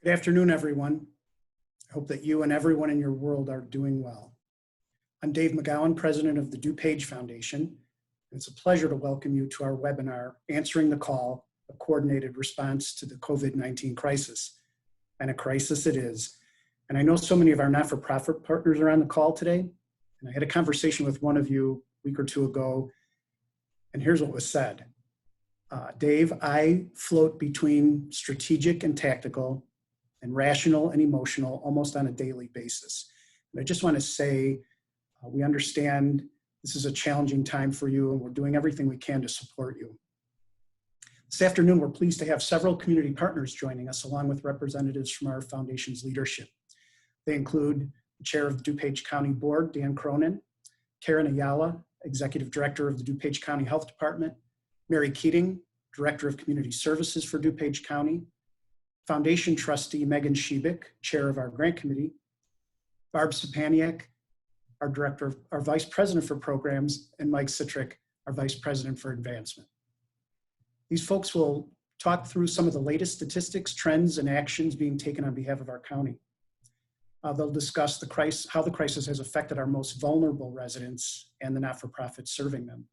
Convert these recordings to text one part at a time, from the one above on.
Good afternoon, everyone. I hope that you and everyone in your world are doing well. I'm Dave McGowan, president of the DuPage Foundation. It's a pleasure to welcome you to our webinar, Answering the Call, a Coordinated Response to the COVID-19 Crisis. And a crisis it is. And I know so many of our not-for-profit partners are on the call today. And I had a conversation with one of you a week or two ago, and here's what was said. Dave, I float between strategic and tactical, and rational and emotional almost on a daily basis. And I just want to say, we understand this is a challenging time for you, and we're doing everything we can to support you. This afternoon, we're pleased to have several community partners joining us, along with representatives from our foundation's leadership. They include the chair of the DuPage County Board, Dan Cronin, Karen Ayala, executive director of the DuPage County Health Department, Mary Keating, director of community services for DuPage County, Foundation trustee Megan Shebick, chair of our grant committee, Barb Stepaniak, our vice president for programs, and Mike Citrick, our vice president for advancement. These folks will talk through some of the latest statistics, trends, and actions being taken on behalf of our county. They'll discuss how the crisis has affected our most vulnerable residents and the not-for-profits serving them.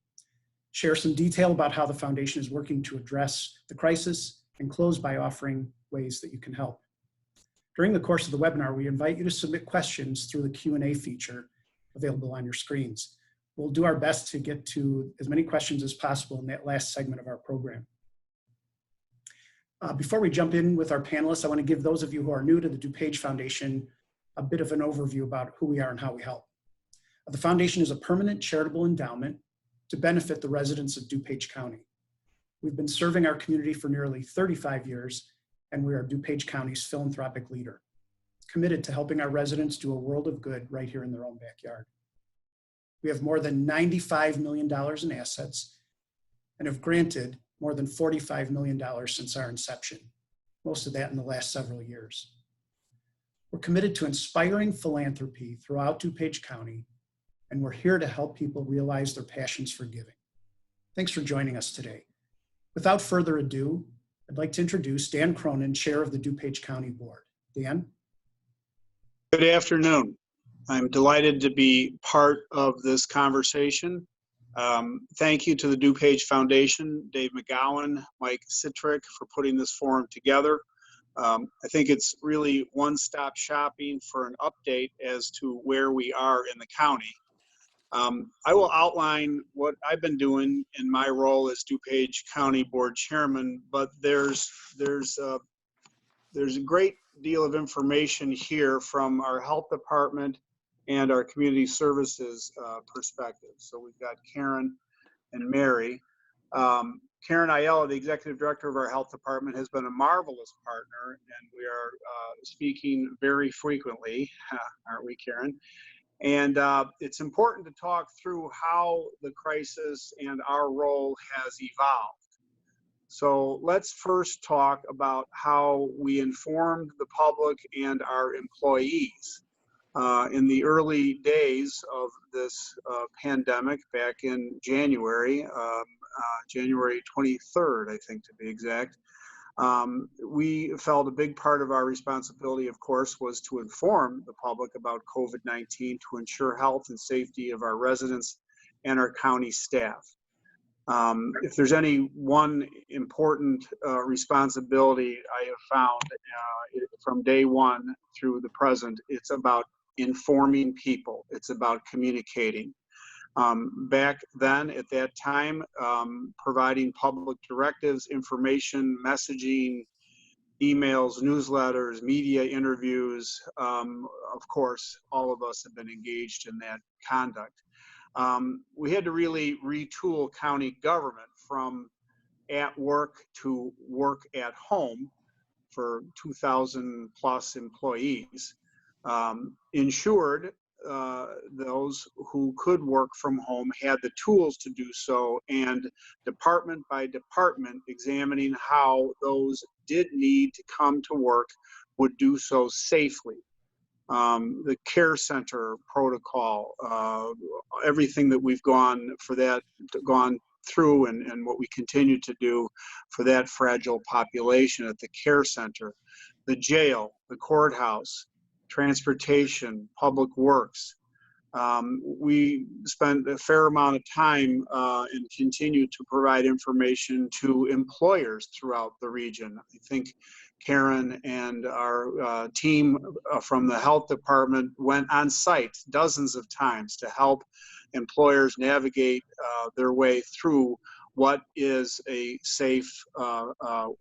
Share some detail about how the foundation is working to address the crisis, and close by offering ways that you can help. During the course of the webinar, we invite you to submit questions through the Q&A feature available on your screens. We'll do our best to get to as many questions as possible in that last segment of our program. Before we jump in with our panelists, I want to give those of you who are new to the DuPage Foundation a bit of an overview about who we are and how we help. The foundation is a permanent charitable endowment to benefit the residents of DuPage County. We've been serving our community for nearly 35 years, and we are DuPage County's philanthropic leader, committed to helping our residents do a world of good right here in their own backyard. We have more than $95 million in assets and have granted more than $45 million since our inception, most of that in the last several years. We're committed to inspiring philanthropy throughout DuPage County, and we're here to help people realize their passions for giving. Thanks for joining us today. Without further ado, I'd like to introduce Dan Cronin, chair of the DuPage County Board. Dan? Good afternoon. I'm delighted to be part of this conversation. Thank you to the DuPage Foundation, Dave McGowan, Mike Citrick for putting this forum together. I think it's really one-stop shopping for an update as to where we are in the county. I will outline what I've been doing in my role as DuPage County Board Chairman, but there's a great deal of information here from our health department and our community services perspective. So we've got Karen and Mary. Karen Ayala, the executive director of our health department, has been a marvelous partner, and we are speaking very frequently, aren't we, Karen? And it's important to talk through how the crisis and our role has evolved. So let's first talk about how we informed the public and our employees. In the early days of this pandemic, back in January, January 23rd, I think to be exact, we felt a big part of our responsibility, of course, was to inform the public about COVID-19 to ensure health and safety of our residents and our county staff. If there's any one important responsibility I have found from day one through the present, it's about informing people. It's about communicating. Back then, at that time, providing public directives, information, messaging, emails, newsletters, media interviews. Of course, all of us have been engaged in that conduct. We had to really retool county government from at work to work at home for 2,000 plus employees. Ensured those who could work from home had the tools to do so, and department by department examining how those did need to come to work would do so safely. The care center protocol, everything that we've gone through and what we continue to do for that fragile population at the care center, the jail, the courthouse, transportation, public works. We spend a fair amount of time and continue to provide information to employers throughout the region. I think Karen and our team from the health department went on site dozens of times to help employers navigate their way through what is a safe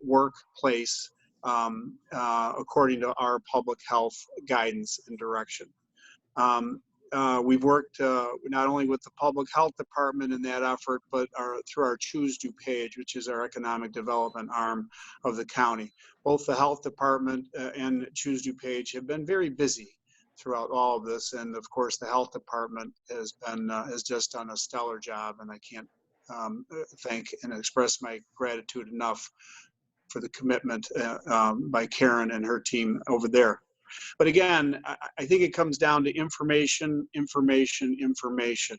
workplace according to our public health guidance and direction. We've worked not only with the public health department in that effort, but through our Choose DuPage, which is our economic development arm of the county. Both the health department and Choose DuPage have been very busy throughout all of this, and of course the health department has just done a stellar job, and I can't thank and express my gratitude enough for the commitment by Karen and her team over there. But again, I think it comes down to information, information, information.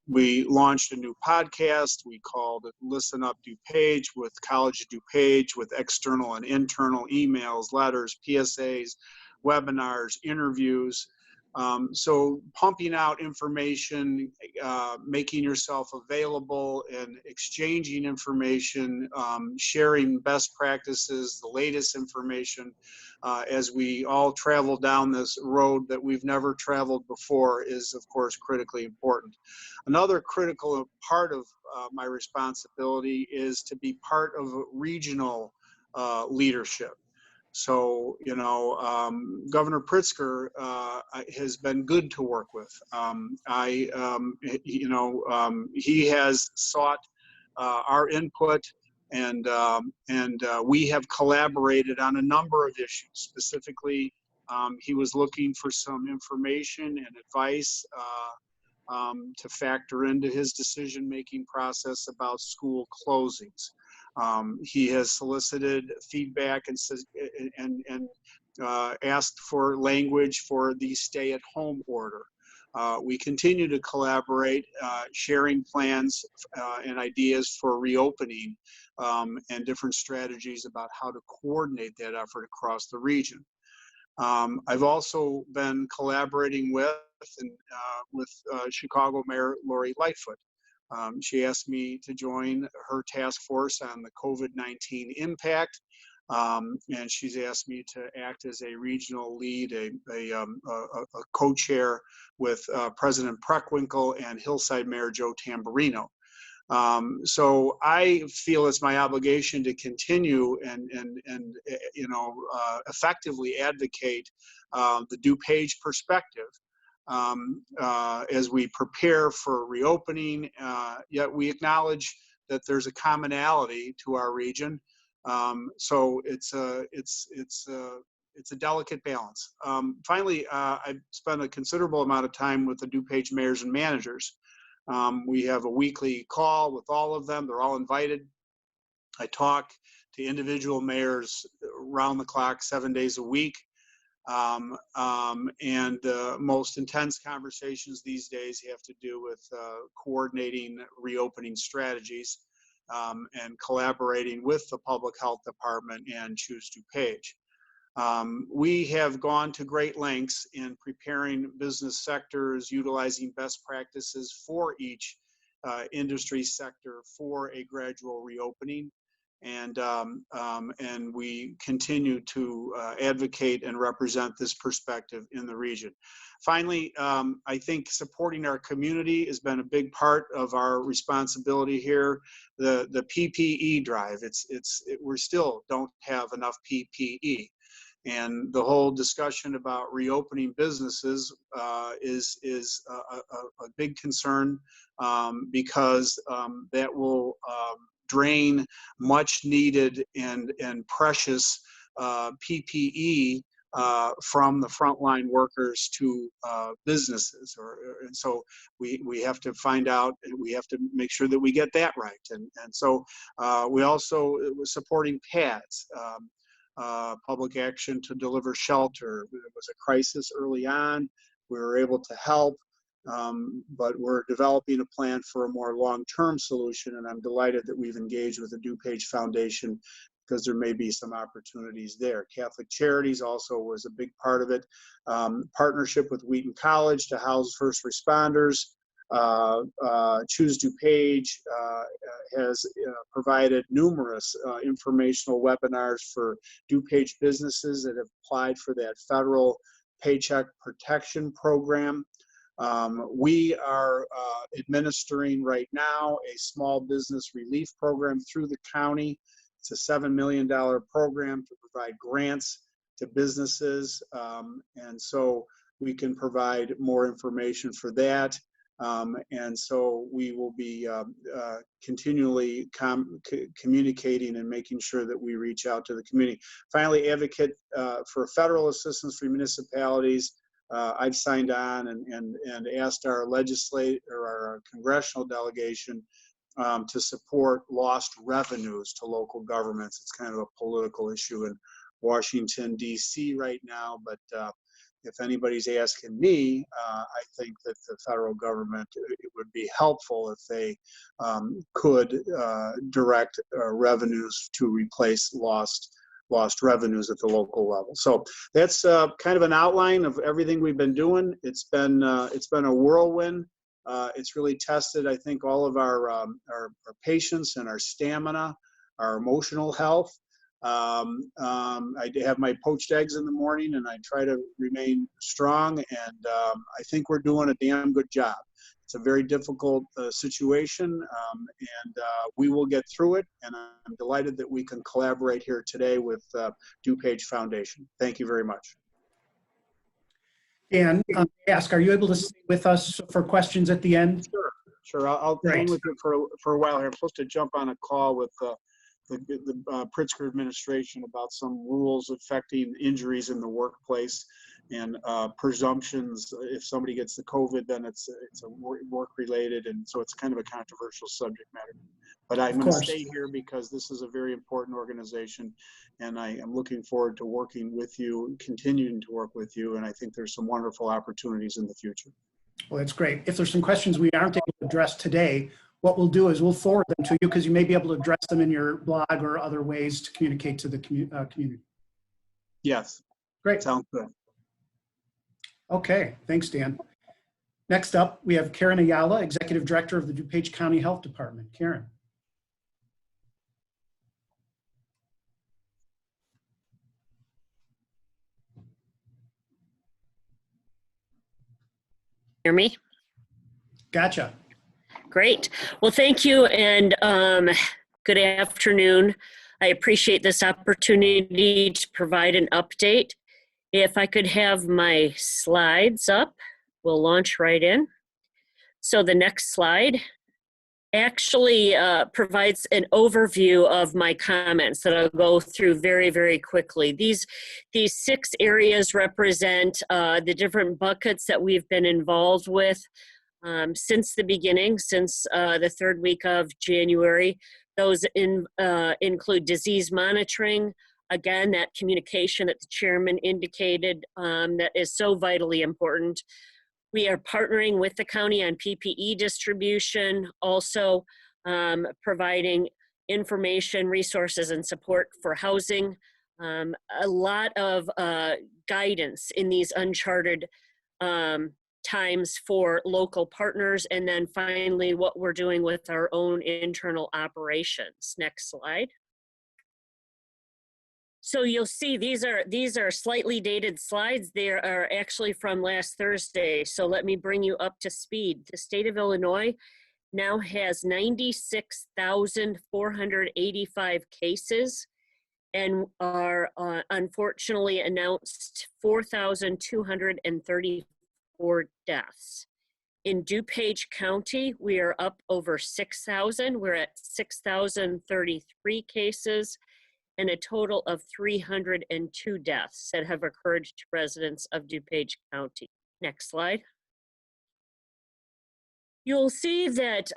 We launched a new podcast. We called it Listen Up DuPage with College of DuPage, with external and internal emails, letters, PSAs, webinars, interviews. So pumping out information, making yourself available and exchanging information, sharing best practices, the latest information, as we all travel down this road that we've never traveled before is, of course, critically important. Another critical part of my responsibility is to be part of regional leadership. So, you know, Governor Pritzker has been good to work with. He has sought our input, and we have collaborated on a number of issues. Specifically, he was looking for some information and advice to factor into his decision-making process about school closings. He has solicited feedback and asked for language for the stay-at-home order. We continue to collaborate, sharing plans and ideas for reopening and different strategies about how to coordinate that effort across the region. I've also been collaborating with Chicago Mayor Lori Lightfoot. She asked me to join her task force on the COVID-19 impact, and she's asked me to act as a regional lead, a co-chair with President Preckwinkle and Hillside Mayor Joe Tamburino. So I feel it's my obligation to continue and effectively advocate the DuPage perspective as we prepare for reopening. Yet we acknowledge that there's a commonality to our region. So it's a delicate balance. Finally, I've spent a considerable amount of time with the DuPage mayors and managers. We have a weekly call with all of them. They're all invited. I talk to individual mayors around the clock, 7 days a week. And the most intense conversations these days have to do with coordinating reopening strategies and collaborating with the public health department and Choose DuPage. We have gone to great lengths in preparing business sectors, utilizing best practices for each industry sector for a gradual reopening. And we continue to advocate and represent this perspective in the region. Finally, I think supporting our community has been a big part of our responsibility here. The PPE drive, we still don't have enough PPE. And the whole discussion about reopening businesses is a big concern because that will drain much needed and precious PPE from the frontline workers to businesses. And so we have to find out, and we have to make sure that we get that right. And so we also was supporting pads. Public action to deliver shelter. It was a crisis early on. We were able to help. but we're developing a plan for a more long-term solution, and I'm delighted that we've engaged with the DuPage Foundation because there may be some opportunities there. Catholic Charities also was a big part of it. Partnership with Wheaton College to house first responders. Choose DuPage has provided numerous informational webinars for DuPage businesses that have applied for that federal Paycheck Protection Program. We are administering right now a small business relief program through the county. It's a $7 million program to provide grants to businesses, and so we can provide more information for that. And so we will be continually communicating and making sure that we reach out to the community. Finally, advocate for federal assistance for municipalities. I've signed on and asked our our congressional delegation to support lost revenues to local governments. It's kind of a political issue in Washington, D.C. right now, but if anybody's asking me, I think that the federal government, it would be helpful if they could direct revenues to replace lost revenues at the local level. So that's kind of an outline of everything we've been doing. It's been a whirlwind. It's really tested, I think, all of our patience and our stamina, our emotional health. I have my poached eggs in the morning, and I try to remain strong, and I think we're doing a damn good job. It's a very difficult situation, and we will get through it, and I'm delighted that we can collaborate here today with DuPage Foundation. Thank you very much. Dan, ask, are you able to stay with us for questions at the end? Sure. I'll hang with you for a while here. I'm supposed to jump on a call with the Pritzker administration about some rules affecting injuries in the workplace and presumptions. If somebody gets the COVID, then it's a work related, and so it's kind of a controversial subject matter. But I'm going to stay here because this is a very important organization, and I am looking forward to working with you, continuing to work with you, and I think there's some wonderful opportunities in the future. Well, that's great. If there's some questions we aren't able to address today, what we'll do is we'll forward them to you because you may be able to address them in your blog or other ways to communicate to the community. Yes. Great. Sounds good. Okay. Thanks, Dan. Next up, we have Karen Ayala, Executive Director of the DuPage County Health Department. Karen. Hear me? Gotcha. Great. Well, thank you, and good afternoon. I appreciate this opportunity to provide an update. If I could have my slides up, we'll launch right in. So the next slide actually provides an overview of my comments that I'll go through very, very quickly. These 6 areas represent the different buckets that we've been involved with since the beginning, since the 3rd week of January. Those include disease monitoring, again, that communication that the chairman indicated that is so vitally important. We are partnering with the county on PPE distribution, also providing information, resources, and support for housing. A lot of guidance in these uncharted times for local partners. And then finally, what we're doing with our own internal operations. Next slide. So you'll see these are slightly dated slides. They are actually from last Thursday. So let me bring you up to speed. The state of Illinois now has 96,485 cases and are unfortunately announced 4,234 deaths. In DuPage County, we are up over 6,000. We're at 6,033 cases and a total of 302 deaths that have occurred to residents of DuPage County. Next slide. You'll see that,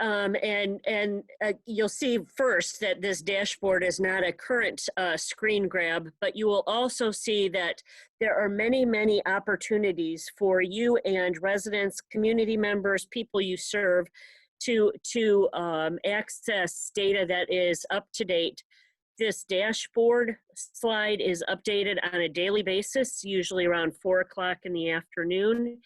you'll see first that this dashboard is not a current screen grab, but you will also see that there are many, many opportunities for you and residents, community members, people you serve to access data that is up to date. This dashboard slide is updated on a daily basis, usually around 4 o'clock in the afternoon.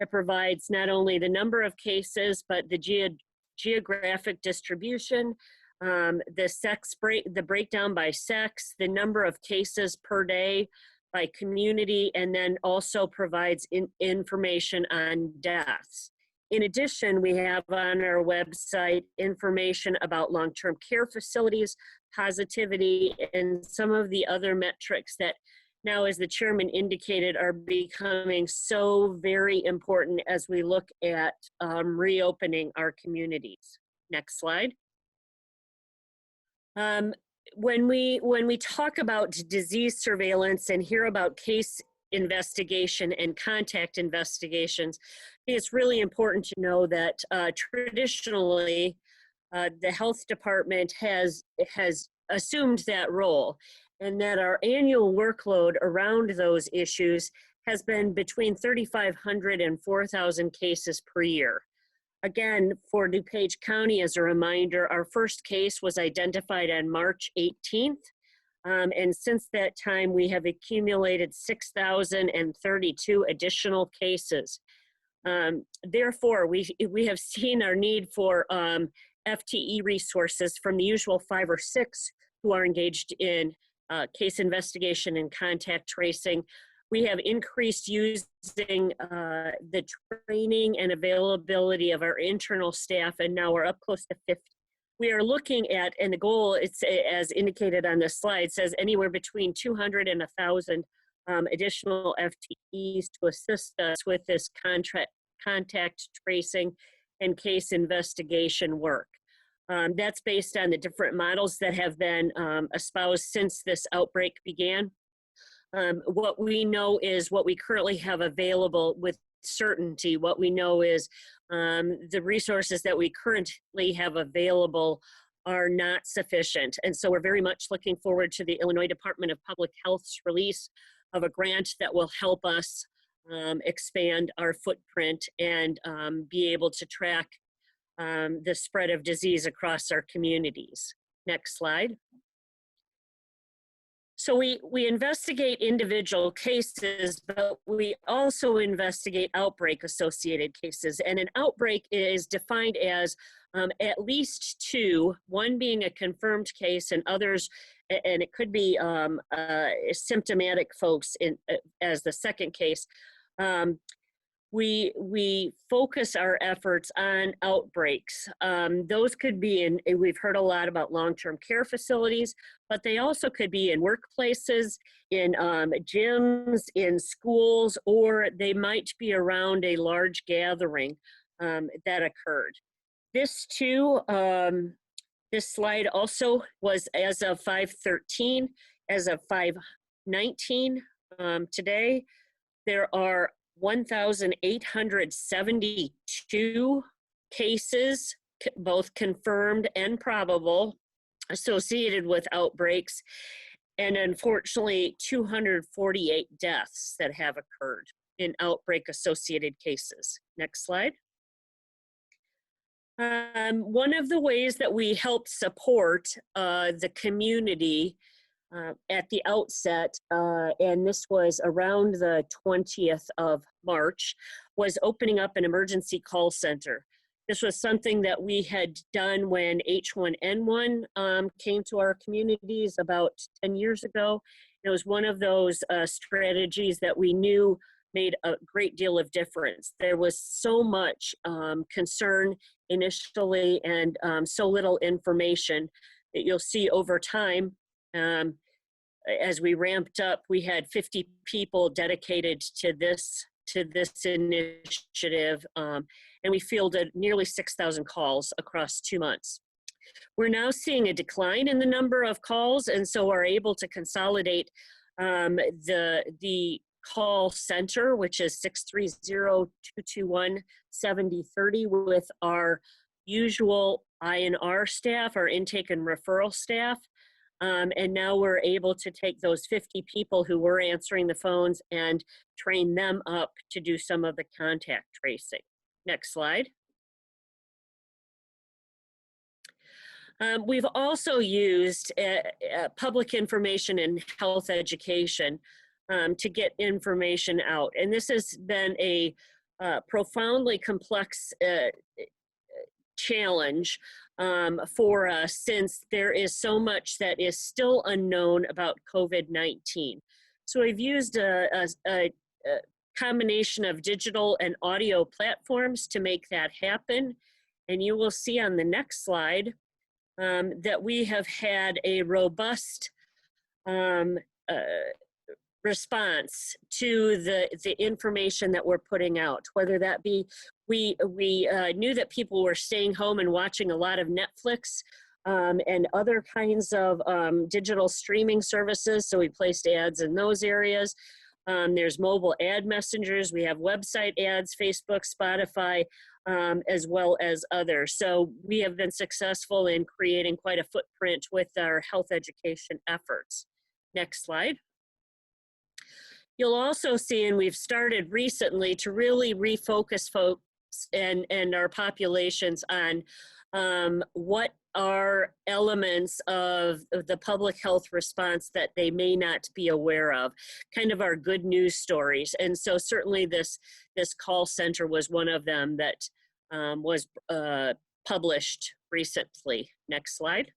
It provides not only the number of cases, but the geographic distribution, the breakdown by sex, the number of cases per day by community, and then also provides information on deaths. In addition, we have on our website information about long-term care facilities, positivity, and some of the other metrics that now, as the chairman indicated, are becoming so very important as we look at reopening our communities. Next slide. When we talk about disease surveillance and hear about case investigation and contact investigations, it's really important to know that traditionally the health department has assumed that role, and that our annual workload around those issues has been between 3,500 and 4,000 cases per year. Again, for DuPage County, as a reminder, our first case was identified on March 18th. And since that time, we have accumulated 6,032 additional cases. Therefore, we have seen our need for FTE resources from the usual 5 or 6 who are engaged in case investigation and contact tracing. We have increased using the training and availability of our internal staff, and now we're up close to 50. We are looking at, and the goal, it's as indicated on this slide, says anywhere between 200 and 1,000 additional FTEs to assist us with this contact tracing and case investigation work. That's based on the different models that have been espoused since this outbreak began. What we know is what we currently have available with certainty. What we know is the resources that we currently have available are not sufficient. And so we're very much looking forward to the Illinois Department of Public Health's release of a grant that will help us expand our footprint and be able to track the spread of disease across our communities. Next slide. So we investigate individual cases, but we also investigate outbreak-associated cases. And an outbreak is defined as at least 2, one being a confirmed case and others, and it could be symptomatic folks as the second case. We focus our efforts on outbreaks. Those could be we've heard a lot about long-term care facilities, but they also could be in workplaces, in gyms, in schools, or they might be around a large gathering that occurred. This too, this slide also was as of 5/13, as of 5/19 today, there are 1,872 cases, both confirmed and probable, associated with outbreaks, and unfortunately 248 deaths that have occurred in outbreak-associated cases. Next slide. One of the ways that we help support the community at the outset, and this was around the 20th of March, was opening up an emergency call center. This was something that we had done when H1N1 came to our communities about 10 years ago. It was one of those strategies that we knew made a great deal of difference. There was so much concern initially and so little information that you'll see over time. As we ramped up, we had 50 people dedicated to this initiative, and we fielded nearly 6,000 calls across 2 months. We're now seeing a decline in the number of calls, and so are able to consolidate the call center, which is 630-221-7030 with our usual INR staff, our intake and referral staff. And now we're able to take those 50 people who were answering the phones and train them up to do some of the contact tracing. Next slide. We've also used public information and health education to get information out. And this has been a profoundly complex challenge for us, since there is so much that is still unknown about COVID-19. So we've used a combination of digital and audio platforms to make that happen. And you will see on the next slide that we have had a robust response to the information that we're putting out, whether that be we knew that people were staying home and watching a lot of Netflix and other kinds of digital streaming services, so we placed ads in those areas. There's mobile ad messengers, we have website ads, Facebook, Spotify, as well as others. So we have been successful in creating quite a footprint with our health education efforts. Next slide. You'll also see, and we've started recently to really refocus folks and our populations on what are elements of the public health response that they may not be aware of, kind of our good news stories. And so certainly this call center was one of them that was published recently. Next slide.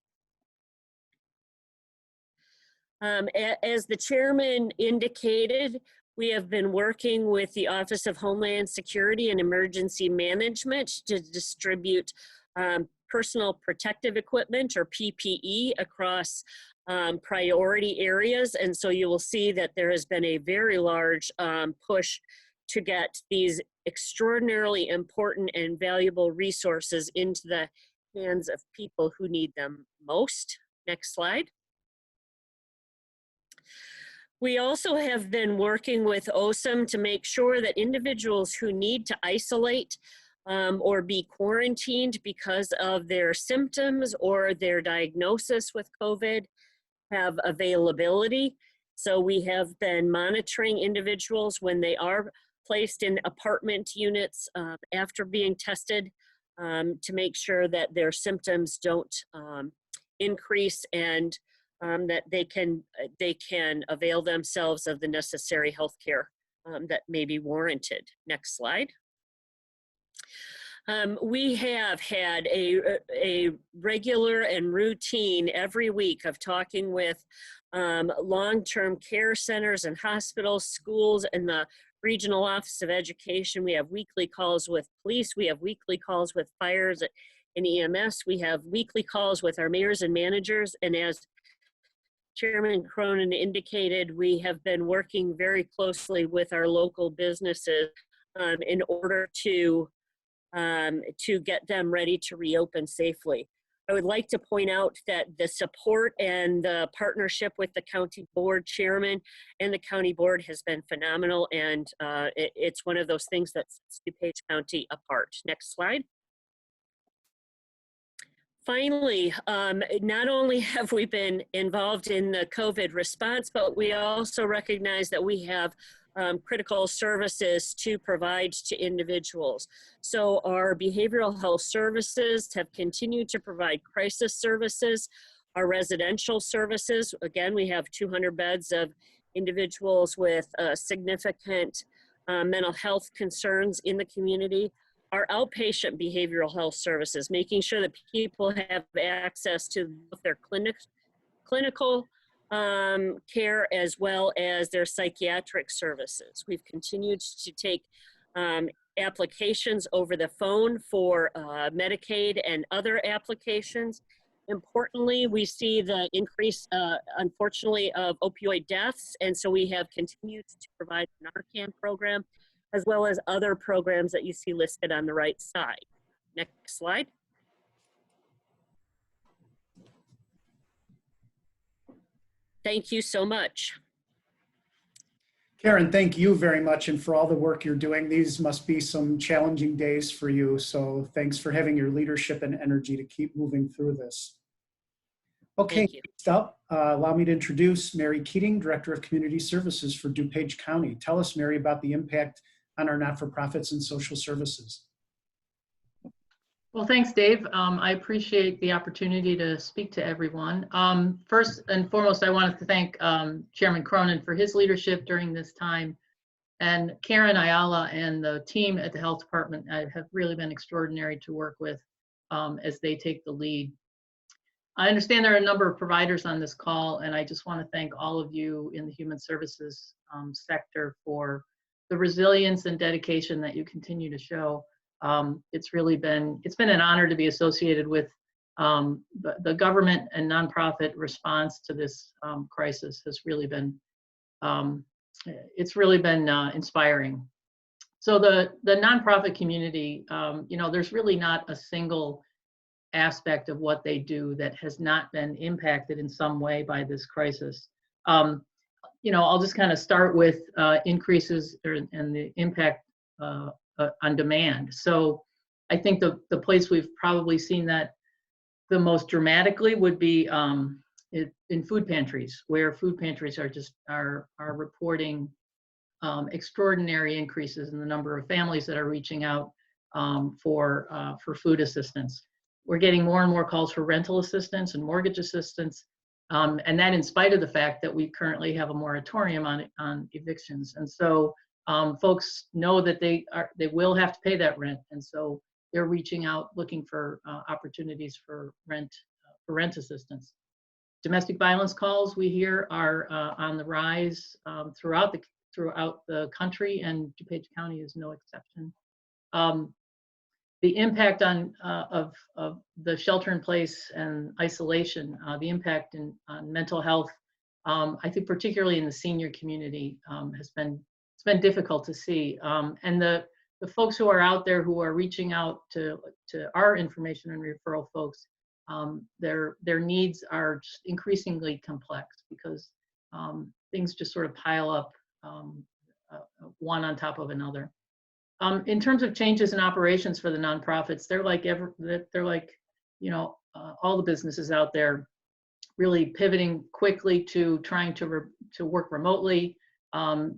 As the chairman indicated, we have been working with the Office of Homeland Security and Emergency Management to distribute personal protective equipment, or PPE, across priority areas. And so you will see that there has been a very large push to get these extraordinarily important and valuable resources into the hands of people who need them most. Next slide. We also have been working with OSEM to make sure that individuals who need to isolate or be quarantined because of their symptoms or their diagnosis with COVID have availability. So we have been monitoring individuals when they are placed in apartment units after being tested to make sure that their symptoms don't increase, and that they can avail themselves of the necessary health care that may be warranted. Next slide. We have had a regular and routine every week of talking with long-term care centers and hospitals, schools, and the Regional Office of Education. We have weekly calls with police. We have weekly calls with fires and EMS. We have weekly calls with our mayors and managers. And as Chairman Cronin indicated, we have been working very closely with our local businesses in order to get them ready to reopen safely. I would like to point out that the support and the partnership with the county board chairman and the county board has been phenomenal, and it's one of those things that sets DuPage County apart. Next slide. Finally, not only have we been involved in the COVID response, but we also recognize that we have critical services to provide to individuals. So our behavioral health services have continued to provide crisis services. Our residential services, again, we have 200 beds of individuals with significant mental health concerns in the community. Our outpatient behavioral health services, making sure that people have access to their clinical care as well as their psychiatric services. We've continued to take applications over the phone for Medicaid and other applications. Importantly, we see the increase, unfortunately, of opioid deaths, and so we have continued to provide an Narcan program, as well as other programs that you see listed on the right side. Next slide. Thank you so much. Karen, thank you very much and for all the work you're doing. These must be some challenging days for you. So thanks for having your leadership and energy to keep moving through this. Okay, Thank you. next up, allow me to introduce Mary Keating, Director of Community Services for DuPage County. Tell us, Mary, about the impact on our not-for-profits and social services. Well, thanks, Dave. I appreciate the opportunity to speak to everyone. First and foremost, I wanted to thank Chairman Cronin for his leadership during this time, and Karen Ayala and the team at the Health Department have really been extraordinary to work with as they take the lead. I understand there are a number of providers on this call, and I just want to thank all of you in the human services sector for the resilience and dedication that you continue to show. It's been an honor to be associated with the government and nonprofit response to this crisis has really been inspiring. So the nonprofit community, there's really not a single aspect of what they do that has not been impacted in some way by this crisis. I'll just kind of start with increases and the impact on demand. So I think the place we've probably seen that the most dramatically would be in food pantries, where food pantries are reporting extraordinary increases in the number of families that are reaching out for food assistance. We're getting more and more calls for rental assistance and mortgage assistance, and that in spite of the fact that we currently have a moratorium on evictions. And so folks know that they will have to pay that rent, and so they're reaching out looking for opportunities for rent assistance. Domestic violence calls we hear are on the rise throughout the country, and DuPage County is no exception. The impact of the shelter-in-place and isolation, the impact on mental health, I think particularly in the senior community, it's been difficult to see. And the folks who are out there who are reaching out to our information and referral folks, their needs are just increasingly complex because things just sort of pile up one on top of another. In terms of changes in operations for the nonprofits, they're like all the businesses out there, really pivoting quickly to trying to work remotely,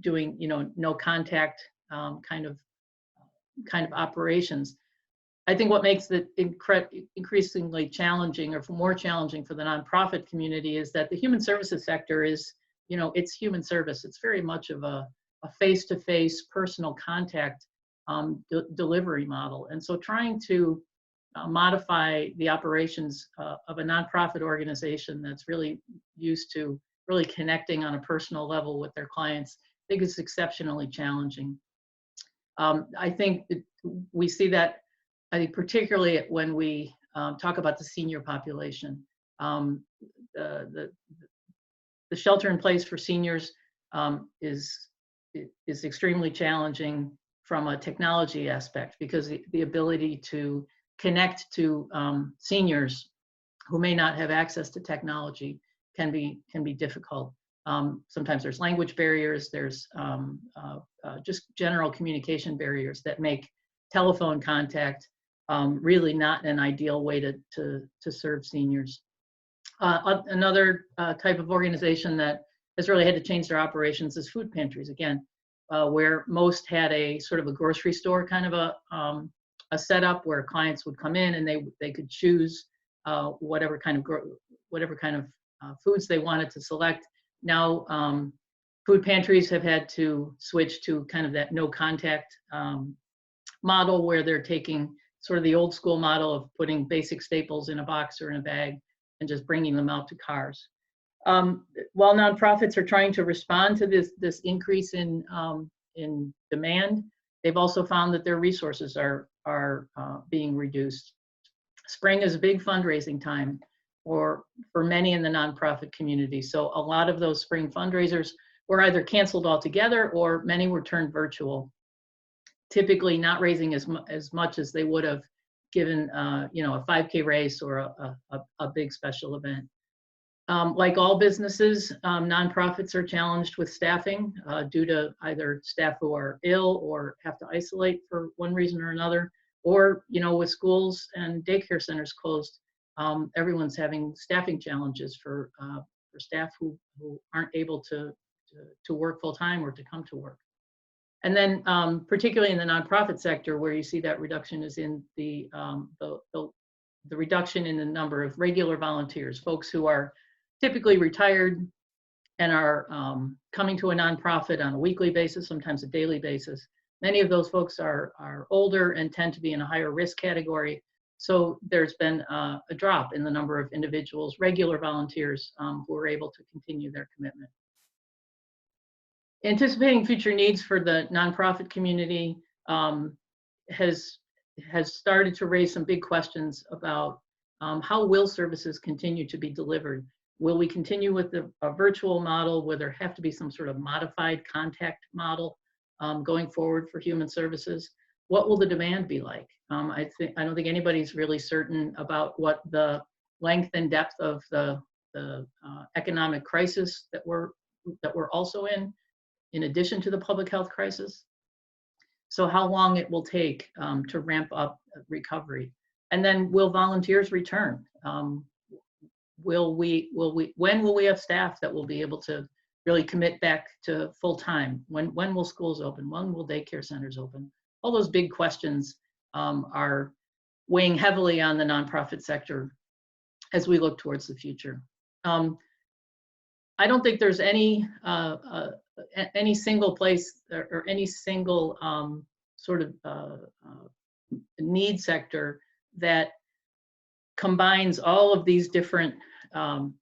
doing no contact kind of operations. I think what makes it increasingly challenging, or more challenging for the nonprofit community, is that the human services sector is, it's human service. It's very much of a face-to-face personal contact delivery model. And so trying to modify the operations of a nonprofit organization that's really used to really connecting on a personal level with their clients, I think it's exceptionally challenging. I think we see that, I think particularly when we talk about the senior population. The shelter in place for seniors is extremely challenging from a technology aspect, because the ability to connect to seniors who may not have access to technology can be difficult. Sometimes there's language barriers, there's just general communication barriers that make telephone contact really not an ideal way to serve seniors. Another type of organization that has really had to change their operations is food pantries, again, where most had a sort of a grocery store kind of a setup where clients would come in and they could choose whatever kind of foods they wanted to select. Now, food pantries have had to switch to kind of that no contact model, where they're taking sort of the old school model of putting basic staples in a box or in a bag and just bringing them out to cars. While nonprofits are trying to respond to this increase in demand, they've also found that their resources are being reduced. Spring is a big fundraising time for many in the nonprofit community. So a lot of those spring fundraisers were either canceled altogether, or many were turned virtual, typically not raising as much as they would have given a 5K race or a big special event. Like all businesses, nonprofits are challenged with staffing due to either staff who are ill or have to isolate for one reason or another, or with schools and daycare centers closed, everyone's having staffing challenges for staff who aren't able to work full time or to come to work. And then particularly in the nonprofit sector, where you see that reduction is in the reduction in the number of regular volunteers, folks who are typically retired and are coming to a nonprofit on a weekly basis, sometimes a daily basis. Many of those folks are older and tend to be in a higher risk category. So there's been a drop in the number of individuals, regular volunteers, who are able to continue their commitment. Anticipating future needs for the nonprofit community has started to raise some big questions about how will services continue to be delivered. Will we continue with a virtual model? Will there have to be some sort of modified contact model going forward for human services? What will the demand be like? I don't think anybody's really certain about what the length and depth of the economic crisis that we're also in addition to the public health crisis. So how long it will take to ramp up recovery, and then will volunteers return? When will we have staff that will be able to really commit back to full time? When will schools open? When will daycare centers open? All those big questions are weighing heavily on the nonprofit sector as we look towards the future. I don't think there's any single place or any single sort of need sector that combines all of these different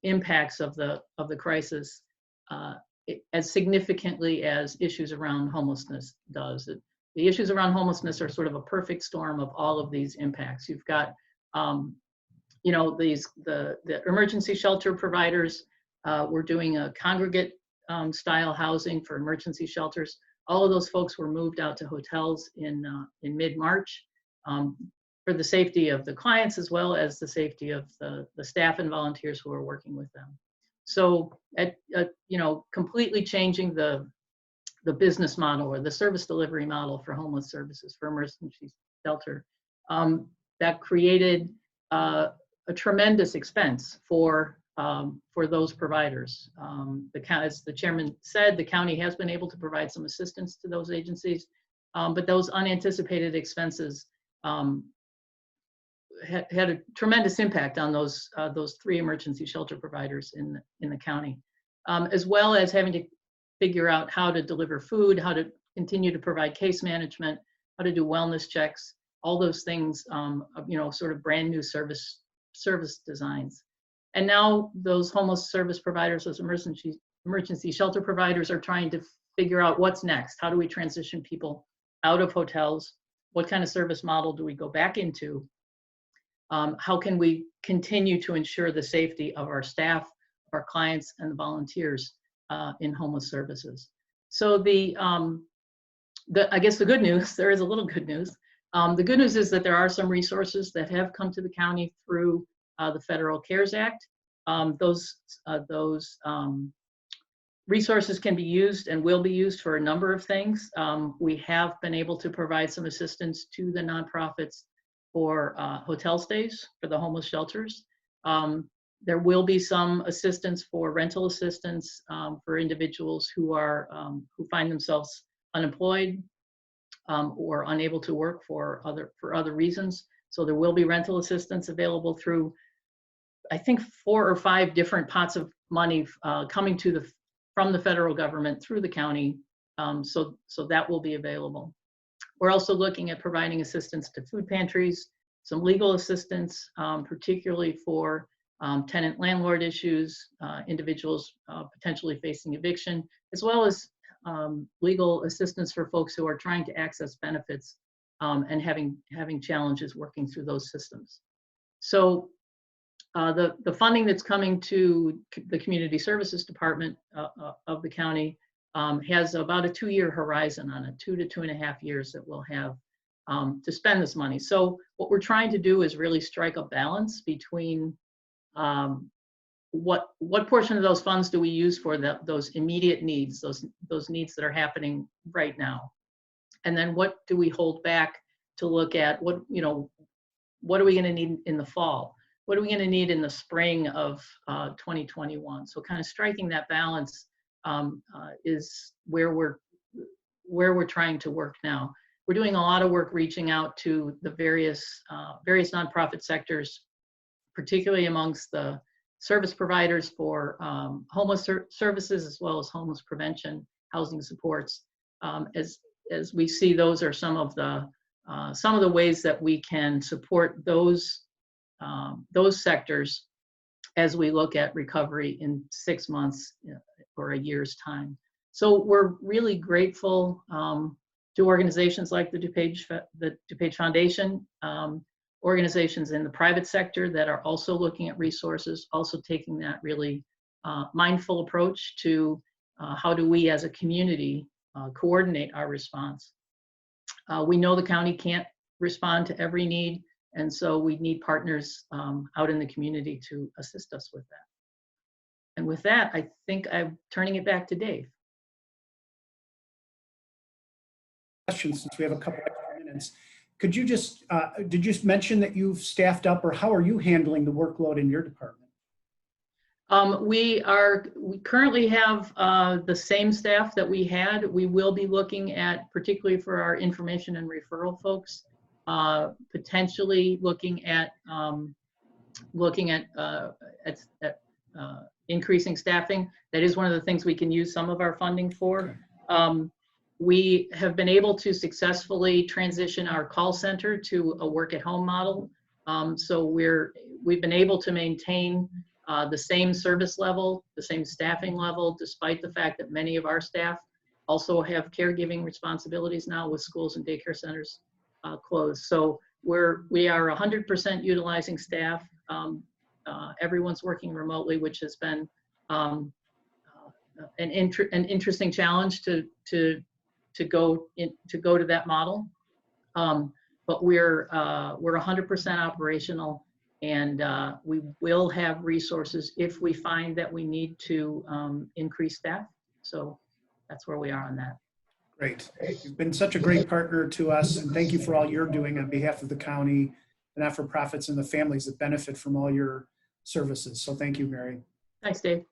impacts of the crisis as significantly as issues around homelessness does. The issues around homelessness are sort of a perfect storm of all of these impacts. You've got the emergency shelter providers. We're doing a congregate style housing for emergency shelters. All of those folks were moved out to hotels in mid-March for the safety of the clients as well as the safety of the staff and volunteers who are working with them. So completely changing the business model or the service delivery model for homeless services, for emergency shelter, that created a tremendous expense for those providers. As the chairman said, the county has been able to provide some assistance to those agencies, but those unanticipated expenses had a tremendous impact on those three emergency shelter providers in the county, as well as having to figure out how to deliver food, how to continue to provide case management, how to do wellness checks, all those things, sort of brand new service designs. And now those homeless service providers, those emergency shelter providers are trying to figure out what's next. How do we transition people out of hotels? What kind of service model do we go back into? How can we continue to ensure the safety of our staff, our clients, and the volunteers in homeless services? So I guess the good news, there is a little good news. The good news is that there are some resources that have come to the county through the Federal CARES Act. Those resources can be used and will be used for a number of things. We have been able to provide some assistance to the nonprofits for hotel stays for the homeless shelters. There will be some assistance for rental assistance for individuals who find themselves unemployed or unable to work for other reasons. So there will be rental assistance available through, I think, 4 or 5 different pots of money coming from the federal government through the county. So that will be available. We're also looking at providing assistance to food pantries, some legal assistance, particularly for tenant landlord issues, individuals potentially facing eviction, as well as legal assistance for folks who are trying to access benefits and having challenges working through those systems. So the funding that's coming to the Community Services Department of the county has about a 2-year horizon on it, 2 to 2.5 years that we'll have to spend this money. So what we're trying to do is really strike a balance between what portion of those funds do we use for those immediate needs, those needs that are happening right now? And then what do we hold back to look at what are we going to need in the fall? What are we going to need in the spring of 2021? So kind of striking that balance is where we're trying to work now. We're doing a lot of work reaching out to the various nonprofit sectors, particularly amongst the service providers for homeless services, as well as homeless prevention, housing supports. As we see, those are some of the ways that we can support those sectors as we look at recovery in 6 months or a year's time. So we're really grateful to organizations like the DuPage Foundation, organizations in the private sector that are also looking at resources, also taking that really mindful approach to how do we as a community coordinate our response. We know the county can't respond to every need, and so we need partners out in the community to assist us with that. And with that, I think I'm turning it back to Dave. Questions, since we have a couple extra minutes. Could you just, did you mention that you've staffed up, or how are you handling the workload in your department? We currently have the same staff that we had. We will be looking at, particularly for our information and referral folks, potentially looking at increasing staffing. That is one of the things we can use some of our funding for. We have been able to successfully transition our call center to a work-at-home model. So we've been able to maintain the same service level, the same staffing level, despite the fact that many of our staff also have caregiving responsibilities now with schools and daycare centers closed. So we are 100% utilizing staff. Everyone's working remotely, which has been an interesting challenge to go to that model. But we're 100% operational, and we will have resources if we find that we need to increase staff. So that's where we are on that. Great. You've been such a great partner to us, and thank you for all you're doing on behalf of the county, the not-for-profits, and the families that benefit from all your services. So thank you, Mary. Thanks, Dave.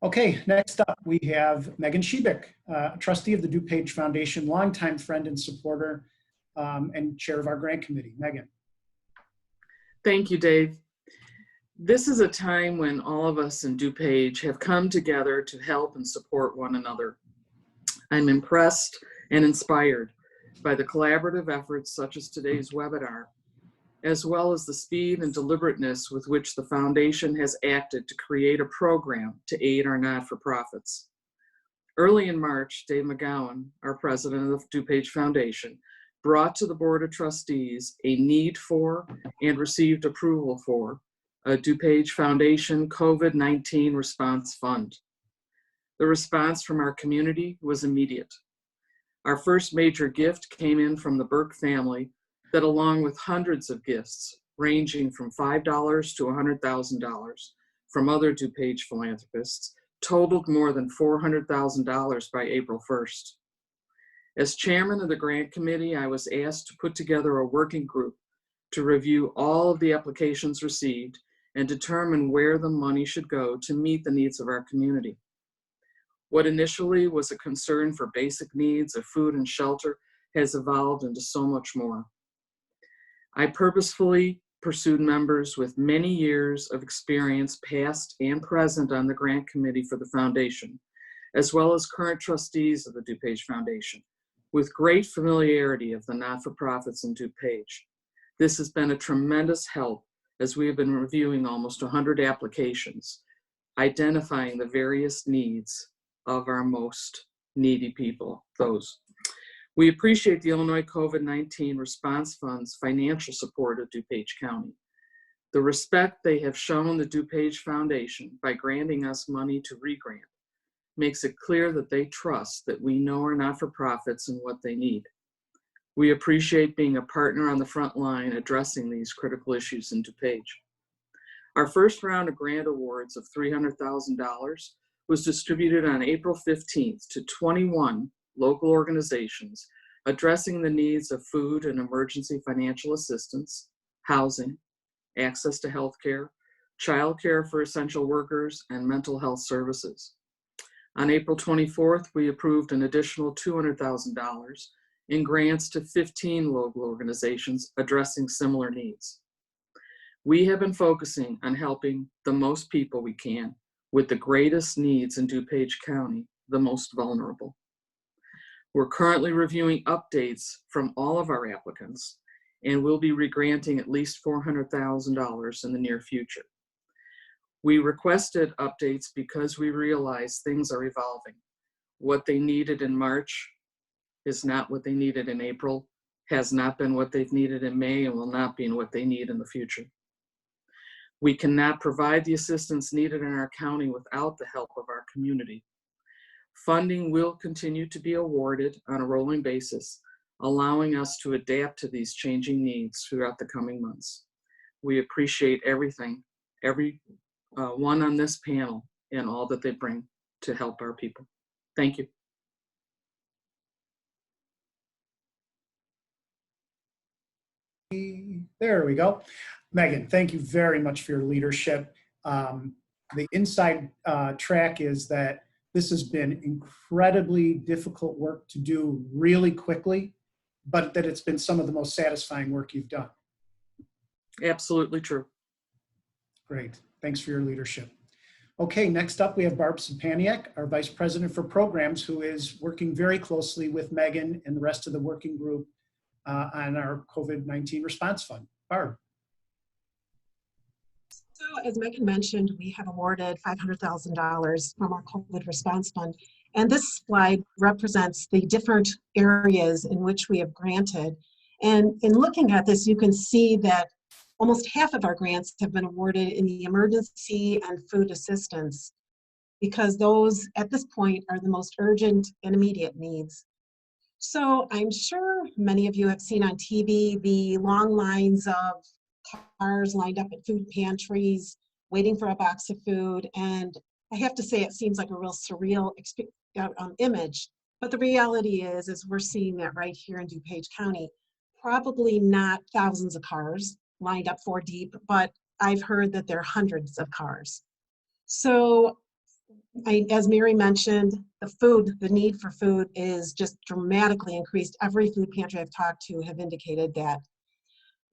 Okay, next up we have Megan Shebeck, a trustee of the DuPage Foundation, longtime friend and supporter, and chair of our grant committee. Megan. Thank you, Dave. This is a time when all of us in DuPage have come together to help and support one another. I'm impressed and inspired by the collaborative efforts such as today's webinar, as well as the speed and deliberateness with which the foundation has acted to create a program to aid our not-for-profits. Early in March, Dave McGowan, our president of the DuPage Foundation, brought to the Board of Trustees a need for and received approval for a DuPage Foundation COVID-19 response fund. The response from our community was immediate. Our first major gift came in from the Burke family that, along with hundreds of gifts ranging from $5 to $100,000 from other DuPage philanthropists, totaled more than $400,000 by April 1st. As chairman of the grant committee, I was asked to put together a working group to review all of the applications received and determine where the money should go to meet the needs of our community. What initially was a concern for basic needs of food and shelter has evolved into so much more. I purposefully pursued members with many years of experience, past and present, on the grant committee for the foundation, as well as current trustees of the DuPage Foundation, with great familiarity of the not-for-profits in DuPage. This has been a tremendous help as we have been reviewing almost 100 applications, identifying the various needs of our most needy people, those. We appreciate the Illinois COVID-19 Response Fund's financial support of DuPage County. The respect they have shown the DuPage Foundation by granting us money to re-grant makes it clear that they trust that we know our not-for-profits and what they need. We appreciate being a partner on the front line addressing these critical issues in DuPage. Our first round of grant awards of $300,000 was distributed on April 15th to 21 local organizations addressing the needs of food and emergency financial assistance, housing, access to health care, child care for essential workers, and mental health services. On April 24th, we approved an additional $200,000 in grants to 15 local organizations addressing similar needs. We have been focusing on helping the most people we can with the greatest needs in DuPage County, the most vulnerable. We're currently reviewing updates from all of our applicants, and we'll be regranting at least $400,000 in the near future. We requested updates because we realize things are evolving. What they needed in March is not what they needed in April, has not been what they've needed in May, and will not be what they need in the future. We cannot provide the assistance needed in our county without the help of our community. Funding will continue to be awarded on a rolling basis, allowing us to adapt to these changing needs throughout the coming months. We appreciate everything, every one on this panel, and all that they bring to help our people. Thank you. There we go. Megan, thank you very much for your leadership. The inside track is that this has been incredibly difficult work to do really quickly, but that it's been some of the most satisfying work you've done. Absolutely true. Great. Thanks for your leadership. Okay, next up we have Barb Sapaniak, our Vice President for Programs, who is working very closely with Megan and the rest of the working group on our COVID-19 response fund. Barb. So as Megan mentioned, we have awarded $500,000 from our COVID response fund. And this slide represents the different areas in which we have granted. And in looking at this, you can see that almost half of our grants have been awarded in the emergency and food assistance, because those at this point are the most urgent and immediate needs. So I'm sure many of you have seen on TV the long lines of cars lined up at food pantries, waiting for a box of food. And I have to say, it seems like a real surreal image. But the reality is we're seeing that right here in DuPage County. Probably not thousands of cars lined up 4 deep, but I've heard that there are hundreds of cars. So as Mary mentioned, the need for food is just dramatically increased. Every food pantry I've talked to have indicated that.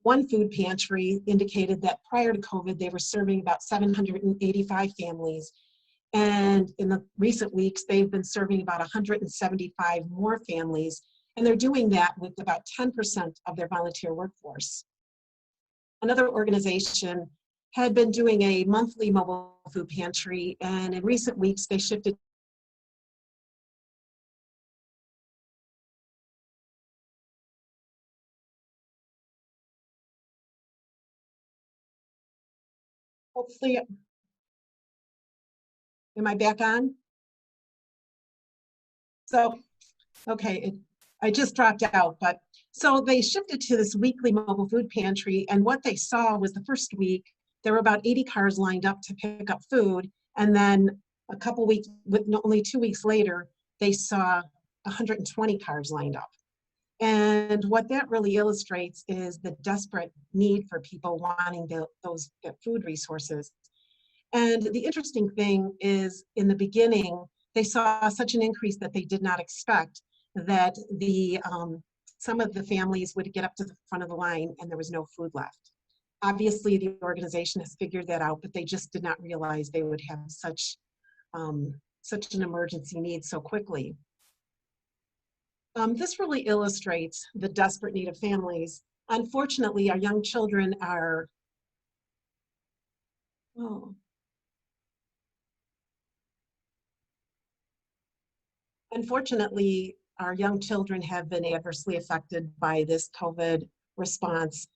One food pantry indicated that prior to COVID, they were serving about 785 families. And in the recent weeks, they've been serving about 175 more families. And they're doing that with about 10% of their volunteer workforce. Another organization had been doing a monthly mobile food pantry, and in recent weeks, they shifted hopefully, am I back on? So, okay, I just dropped out, but so they shifted to this weekly mobile food pantry, and what they saw was the first week, there were about 80 cars lined up to pick up food, and then a couple weeks, only 2 weeks later, they saw 120 cars lined up. And what that really illustrates is the desperate need for people wanting those food resources. And the interesting thing is, in the beginning, they saw such an increase that they did not expect, that some of the families would get up to the front of the line and there was no food left. Obviously, the organization has figured that out, but they just did not realize they would have such an emergency need so quickly. This really illustrates the desperate need of families. Unfortunately, our young children are, our young children have been adversely affected by this COVID response.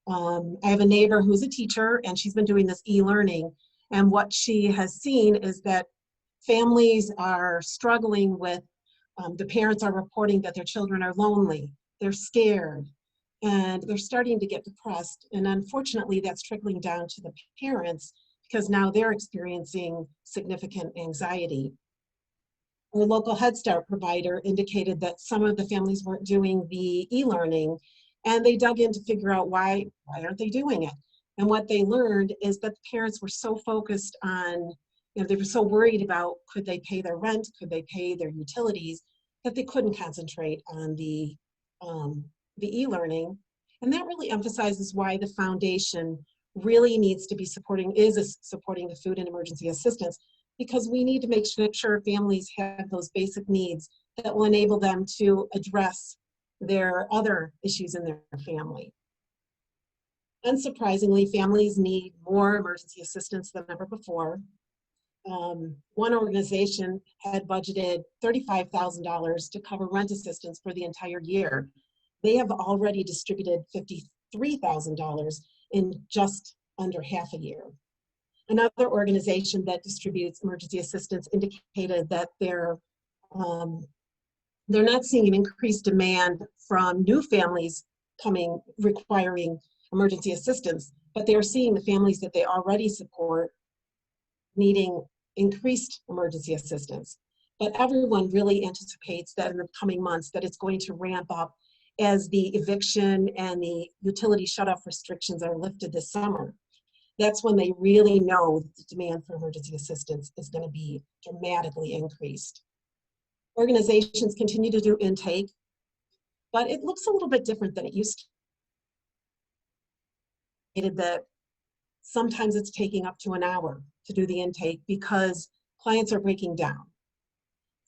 I have a neighbor who's a teacher, and she's been doing this e-learning. And what she has seen is that families are struggling with, the parents are reporting that their children are lonely, they're scared, and they're starting to get depressed. And unfortunately, that's trickling down to the parents because now they're experiencing significant anxiety. Our local Head Start provider indicated that some of the families weren't doing the e-learning, and they dug in to figure out why aren't they doing it? And what they learned is that the parents were so focused on, they were so worried about could they pay their rent, could they pay their utilities, that they couldn't concentrate on the e-learning. And that really emphasizes why the foundation really needs to be supporting the food and emergency assistance, because we need to make sure families have those basic needs that will enable them to address their other issues in their family. Unsurprisingly, families need more emergency assistance than ever before. One organization had budgeted $35,000 to cover rent assistance for the entire year. They have already distributed $53,000 in just under half a year. Another organization that distributes emergency assistance indicated that they're not seeing an increased demand from new families requiring emergency assistance, but they are seeing the families that they already support needing increased emergency assistance. But everyone really anticipates that in the coming months that it's going to ramp up as the eviction and the utility shutoff restrictions are lifted this summer. That's when they really know that the demand for emergency assistance is going to be dramatically increased. Organizations continue to do intake, but it looks a little bit different than it used to. That sometimes it's taking up to an hour to do the intake because clients are breaking down.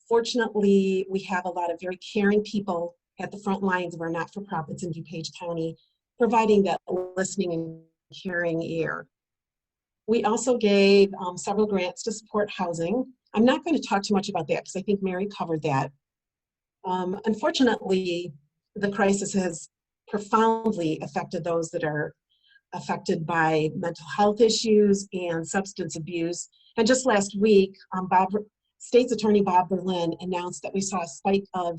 Fortunately, we have a lot of very caring people at the front lines of our not-for-profits in DuPage County, providing that listening and caring ear. We also gave several grants to support housing. I'm not going to talk too much about that because I think Mary covered that. Unfortunately, the crisis has profoundly affected those that are affected by mental health issues and substance abuse. And just last week, State's Attorney Bob Berlin announced that we saw a spike of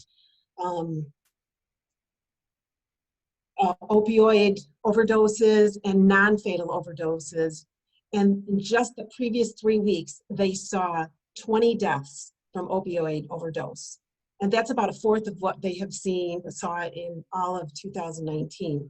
opioid overdoses and non-fatal overdoses. And in just the previous 3 weeks, they saw 20 deaths from opioid overdose. And that's about a fourth of what they saw in all of 2019.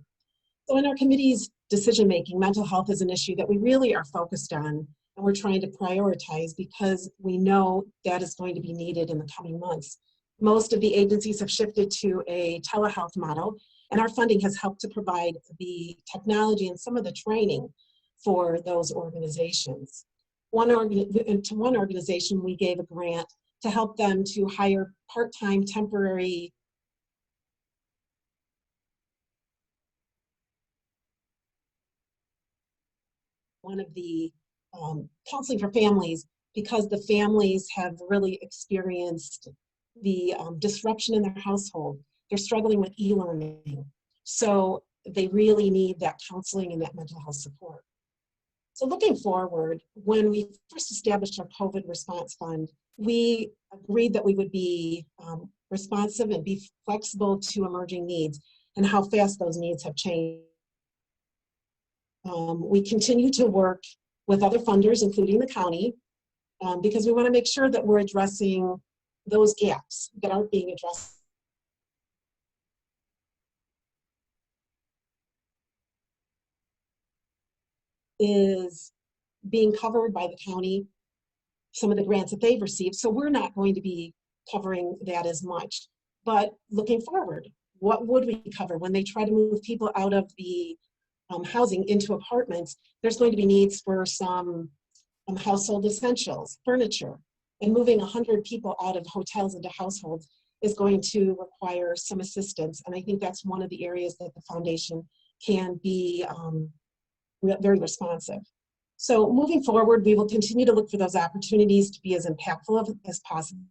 So in our committee's decision-making, mental health is an issue that we really are focused on, and we're trying to prioritize because we know that is going to be needed in the coming months. Most of the agencies have shifted to a telehealth model, and our funding has helped to provide the technology and some of the training for those organizations. To one organization, we gave a grant to help them to hire part-time temporary one of the counseling for families, because the families have really experienced the disruption in their household. They're struggling with e-learning. So they really need that counseling and that mental health support. So looking forward, when we first established our COVID response fund, we agreed that we would be responsive and be flexible to emerging needs and how fast those needs have changed. We continue to work with other funders, including the county, because we want to make sure that we're addressing those gaps that aren't being addressed. Is being covered by the county, some of the grants that they've received, so we're not going to be covering that as much. But looking forward, what would we cover when they try to move people out of the housing into apartments? There's going to be needs for some household essentials, furniture, and moving 100 people out of hotels into households is going to require some assistance. And I think that's one of the areas that the foundation can be very responsive. So moving forward, we will continue to look for those opportunities to be as impactful as possible.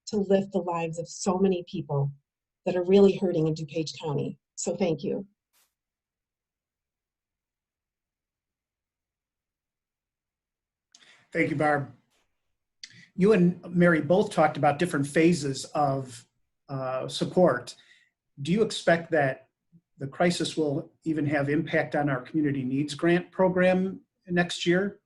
To lift the lives of so many people that are really hurting in DuPage County. So thank you. Thank you, Barb. You and Mary both talked about different phases of support. Do you expect that the crisis will even have impact on our community needs grant program next year?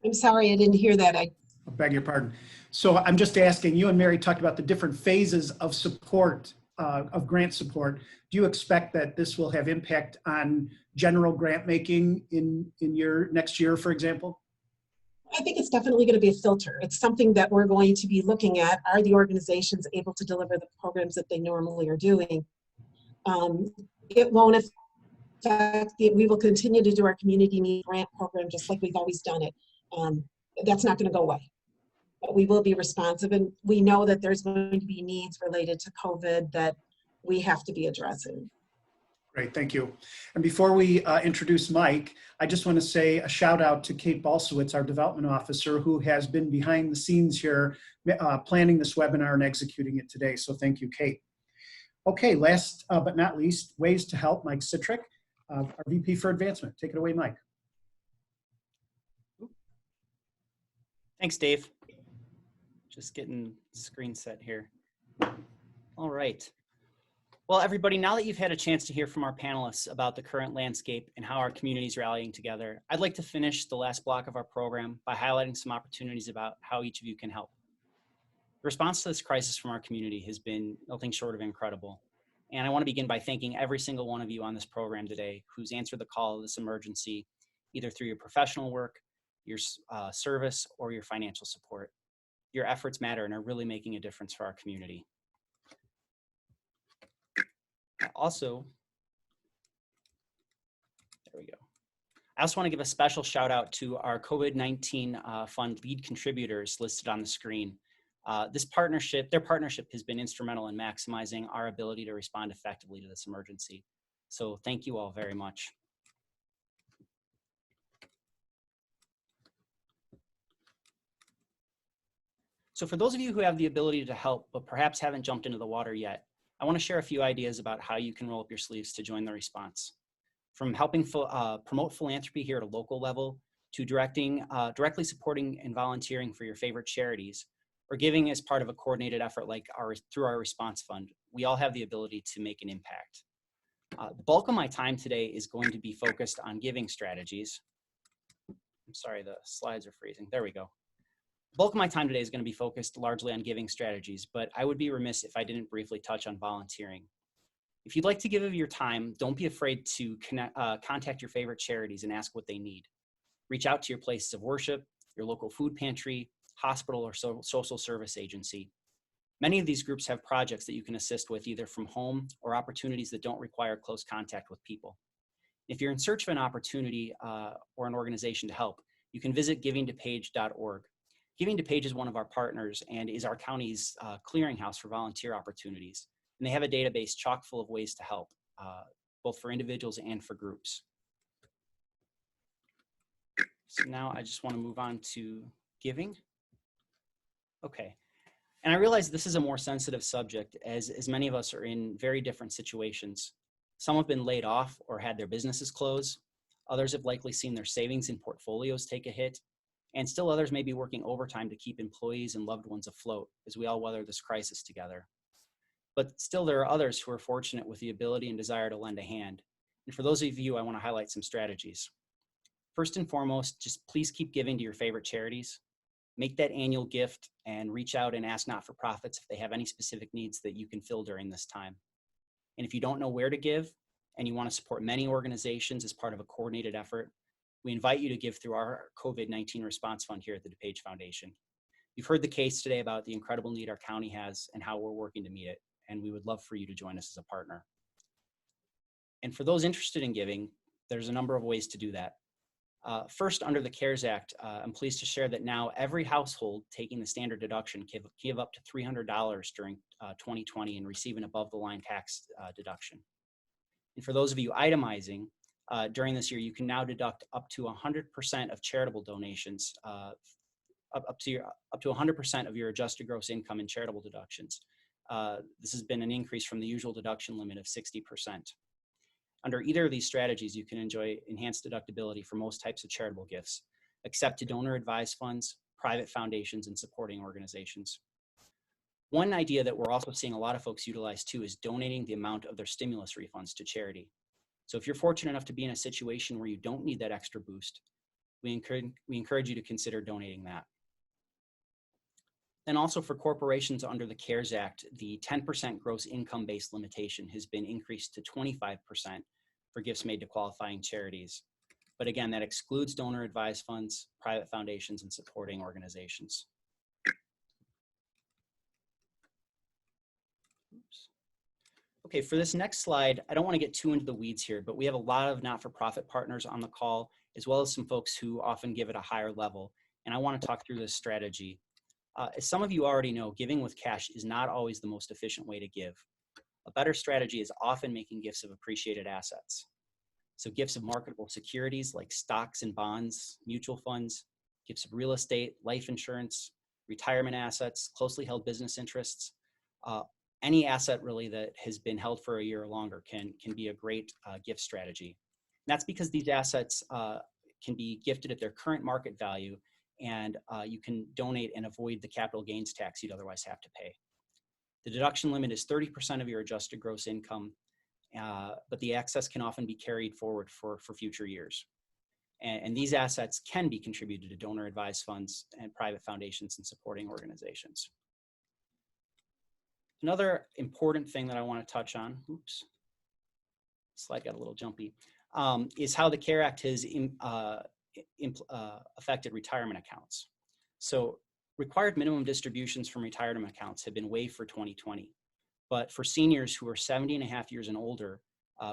I'm sorry, I didn't hear that. I beg your pardon. So I'm just asking, you and Mary talked about the different phases of support, of grant support. Do you expect that this will have impact on general grant making in your next year, for example? I think it's definitely going to be a filter. It's something that we're going to be looking at. Are the organizations able to deliver the programs that they normally are doing? It won't affect it. We will continue to do our community need grant program just like we've always done it. That's not going to go away. But we will be responsive, and we know that there's going to be needs related to COVID that we have to be addressing. Great, thank you. And before we introduce Mike, I just want to say a shout out to Kate Balsowitz, our development officer, who has been behind the scenes here planning this webinar and executing it today. So thank you, Kate. Okay, last but not least, ways to help Mike Citrick, our VP for Advancement. Take it away, Mike. Thanks, Dave. Just getting the screen set here. All right. Well, everybody, now that you've had a chance to hear from our panelists about the current landscape and how our community is rallying together, I'd like to finish the last block of our program by highlighting some opportunities about how each of you can help. The response to this crisis from our community has been nothing short of incredible. And I want to begin by thanking every single one of you on this program today who's answered the call of this emergency, either through your professional work, your service, or your financial support. Your efforts matter and are really making a difference for our community. Also, there we go. I also want to give a special shout out to our COVID-19 fund lead contributors listed on the screen. Their partnership has been instrumental in maximizing our ability to respond effectively to this emergency. So thank you all very much. So for those of you who have the ability to help, but perhaps haven't jumped into the water yet, I want to share a few ideas about how you can roll up your sleeves to join the response. From helping promote philanthropy here at a local level, to directly supporting and volunteering for your favorite charities, or giving as part of a coordinated effort like through our response fund, we all have the ability to make an impact. The bulk of my time today is going to be focused on giving strategies. I'm sorry, the slides are freezing. There we go. The bulk of my time today is going to be focused largely on giving strategies, but I would be remiss if I didn't briefly touch on volunteering. If you'd like to give of your time, don't be afraid to contact your favorite charities and ask what they need. Reach out to your places of worship, your local food pantry, hospital, or social service agency. Many of these groups have projects that you can assist with either from home or opportunities that don't require close contact with people. If you're in search of an opportunity or an organization to help, you can visit givingdupage.org. Giving DuPage is one of our partners and is our county's clearinghouse for volunteer opportunities. And they have a database chock full of ways to help, both for individuals and for groups. So now I just want to move on to giving. Okay. And I realize this is a more sensitive subject as many of us are in very different situations. Some have been laid off or had their businesses close. Others have likely seen their savings and portfolios take a hit. And still others may be working overtime to keep employees and loved ones afloat as we all weather this crisis together. But still there are others who are fortunate with the ability and desire to lend a hand. And for those of you, I want to highlight some strategies. First and foremost, just please keep giving to your favorite charities. Make that annual gift and reach out and ask not-for-profits if they have any specific needs that you can fill during this time. And if you don't know where to give and you want to support many organizations as part of a coordinated effort, we invite you to give through our COVID-19 response fund here at the DuPage Foundation. You've heard the case today about the incredible need our county has and how we're working to meet it, and we would love for you to join us as a partner. And for those interested in giving, there's a number of ways to do that. First, under the CARES Act, I'm pleased to share that now every household taking the standard deduction can give up to $300 during 2020 and receive an above-the-line tax deduction. And for those of you itemizing, during this year, you can now deduct up to 100% of charitable donations, up to 100% of your adjusted gross income in charitable deductions. This has been an increase from the usual deduction limit of 60%. Under either of these strategies, you can enjoy enhanced deductibility for most types of charitable gifts. except to donor-advised funds, private foundations, and supporting organizations. One idea that we're also seeing a lot of folks utilize too is donating the amount of their stimulus refunds to charity. So if you're fortunate enough to be in a situation where you don't need that extra boost, we encourage you to consider donating that. And also for corporations under the CARES Act, the 10% gross income-based limitation has been increased to 25% for gifts made to qualifying charities. But again, that excludes donor-advised funds, private foundations, and supporting organizations. Oops. Okay, for this next slide, I don't want to get too into the weeds here, but we have a lot of not-for-profit partners on the call, as well as some folks who often give at a higher level. And I want to talk through this strategy. As some of you already know, giving with cash is not always the most efficient way to give. A better strategy is often making gifts of appreciated assets. So gifts of marketable securities like stocks and bonds, mutual funds, gifts of real estate, life insurance, retirement assets, closely held business interests, any asset really that has been held for a year or longer can be a great gift strategy. And that's because these assets can be gifted at their current market value, and you can donate and avoid the capital gains tax you'd otherwise have to pay. The deduction limit is 30% of your adjusted gross income, but the excess can often be carried forward for future years. And these assets can be contributed to donor-advised funds and private foundations and supporting organizations. Another important thing that I want to touch on, oops, slide got a little jumpy, is how the CARE Act has affected retirement accounts. So required minimum distributions from retirement accounts have been waived for 2020. But for seniors who are 70 and a half years and older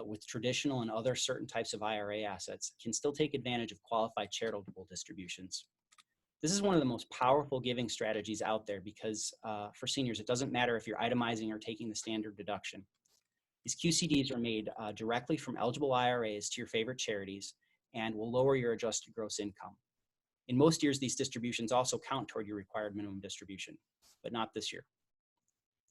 with traditional and other certain types of IRA assets can still take advantage of qualified charitable distributions. This is one of the most powerful giving strategies out there because for seniors, it doesn't matter if you're itemizing or taking the standard deduction. These QCDs are made directly from eligible IRAs to your favorite charities and will lower your adjusted gross income. In most years, these distributions also count toward your required minimum distribution, but not this year.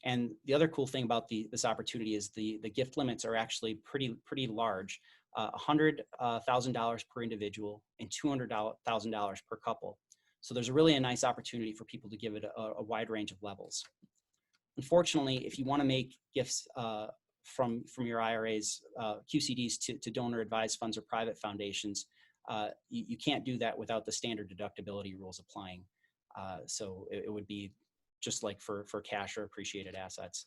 And the other cool thing about this opportunity is the gift limits are actually pretty large, $100,000 per individual and $200,000 per couple. So there's really a nice opportunity for people to give it a wide range of levels. Unfortunately, if you want to make gifts from your IRAs, QCDs to donor-advised funds or private foundations, you can't do that without the standard deductibility rules applying. So it would be just like for cash or appreciated assets.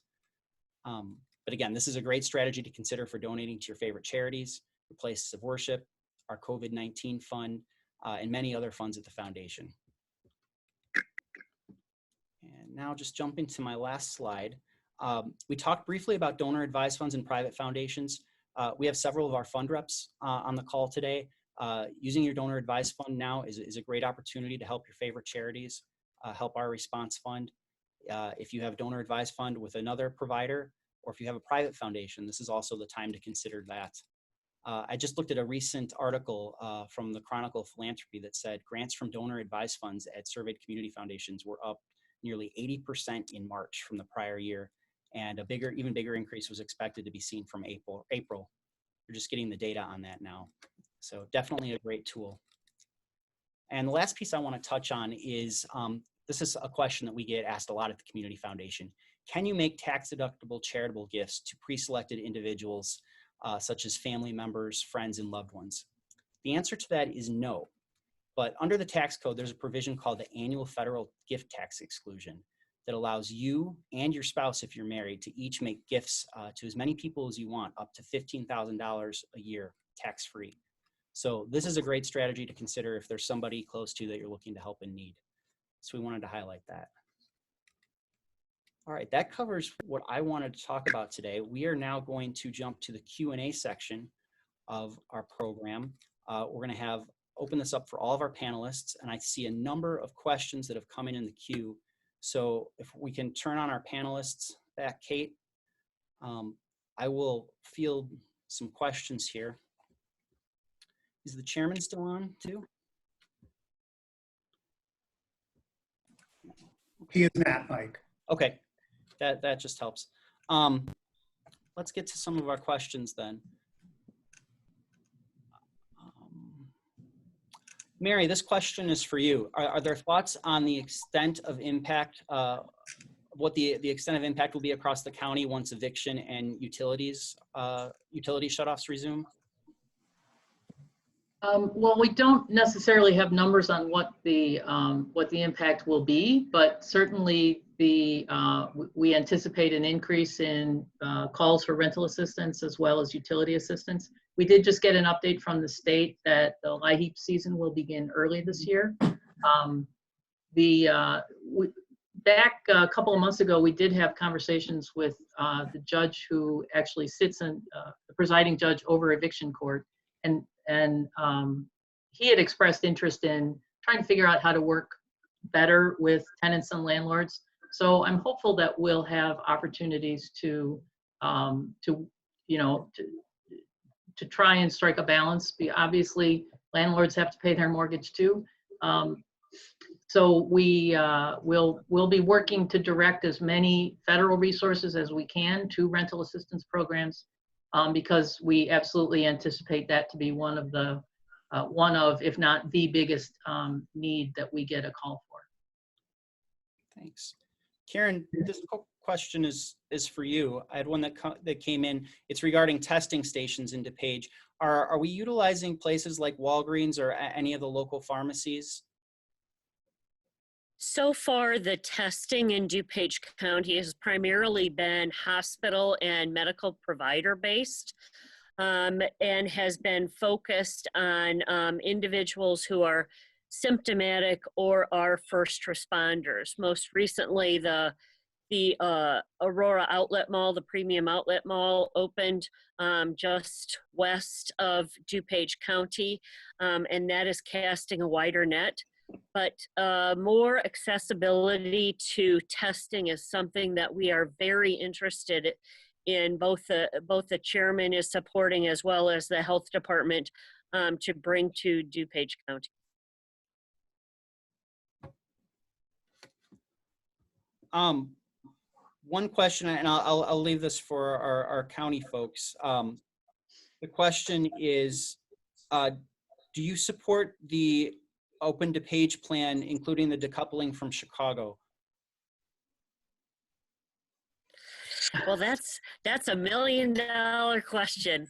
But again, this is a great strategy to consider for donating to your favorite charities, your places of worship, our COVID-19 fund, and many other funds at the foundation. And now just jumping to my last slide. We talked briefly about donor-advised funds and private foundations. We have several of our fund reps on the call today. Using your donor-advised fund now is a great opportunity to help your favorite charities, help our response fund. If you have donor-advised fund with another provider, or if you have a private foundation, this is also the time to consider that. I just looked at a recent article from the Chronicle of Philanthropy that said grants from donor-advised funds at surveyed community foundations were up nearly 80% in March from the prior year, and even bigger increase was expected to be seen from April. We're just getting the data on that now. So definitely a great tool. And the last piece I want to touch on is, this is a question that we get asked a lot at the Community Foundation. Can you make tax-deductible charitable gifts to pre-selected individuals, such as family members, friends, and loved ones? The answer to that is no. But under the tax code, there's a provision called the annual federal gift tax exclusion that allows you and your spouse, if you're married, to each make gifts to as many people as you want, up to $15,000 a year, tax-free. So this is a great strategy to consider if there's somebody close to you that you're looking to help in need. So we wanted to highlight that. All right, that covers what I wanted to talk about today. We are now going to jump to the Q&A section of our program. We're going to open this up for all of our panelists, and I see a number of questions that have come in the queue. So if we can turn on our panelists back, Kate, I will field some questions here. Is the chairman still on too? He is not, Mike. Okay, that just helps. Let's get to some of our questions then. Mary, this question is for you. Are there thoughts on the extent of impact, what the extent of impact will be across the county once eviction and utility shutoffs resume? Well, we don't necessarily have numbers on what the impact will be, but certainly we anticipate an increase in calls for rental assistance as well as utility assistance. We did just get an update from the state that the LIHEAP season will begin early this year. Back a couple of months ago, we did have conversations with the judge who actually sits in the presiding judge over eviction court, and he had expressed interest in trying to figure out how to work better with tenants and landlords. So I'm hopeful that we'll have opportunities to try and strike a balance. Obviously, landlords have to pay their mortgage too. So we'll be working to direct as many federal resources as we can to rental assistance programs, because we absolutely anticipate that to be one of, if not the biggest need that we get a call for. Thanks. Karen, this question is for you. I had one that came in. It's regarding testing stations in DuPage. Are we utilizing places like Walgreens or any of the local pharmacies? So far, the testing in DuPage County has primarily been hospital and medical provider based, and has been focused on individuals who are symptomatic or are first responders. Most recently, the Aurora Outlet Mall, the Premium Outlet Mall, opened just west of DuPage County, and that is casting a wider net. But more accessibility to testing is something that we are very interested in. Both the chairman is supporting, as well as the health department, to bring to DuPage County. One question, and I'll leave this for our county folks. The question is, do you support the Open DuPage plan, including the decoupling from Chicago? Well, that's $1 million question.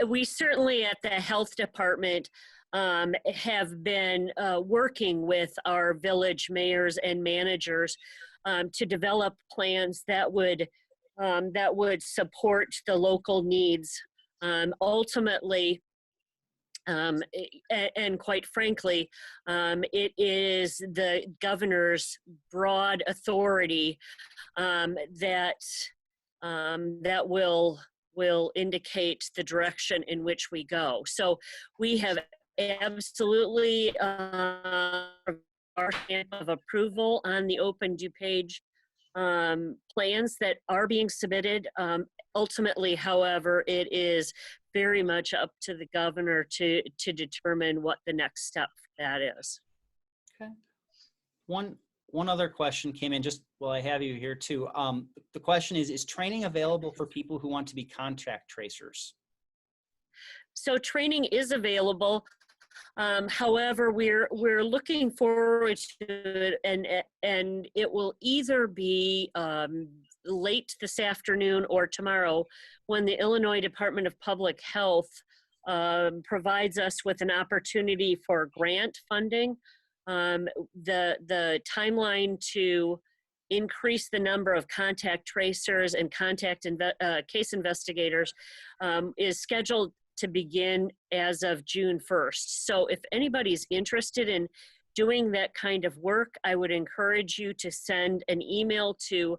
We certainly at the health department have been working with our village mayors and managers to develop plans that would support the local needs. Ultimately, and quite frankly, it is the governor's broad authority that will indicate the direction in which we go. So we have absolutely our stamp of approval on the Open DuPage plans that are being submitted. Ultimately, however, it is very much up to the governor to determine what the next step for that is. Okay. One other question came in just while I have you here too. The question is training available for people who want to be contact tracers? So training is available. However, we're looking forward to it, and it will either be late this afternoon or tomorrow, when the Illinois Department of Public Health provides us with an opportunity for grant funding. The timeline to increase the number of contact tracers and case investigators is scheduled to begin as of June 1st. So if anybody's interested in doing that kind of work, I would encourage you to send an email to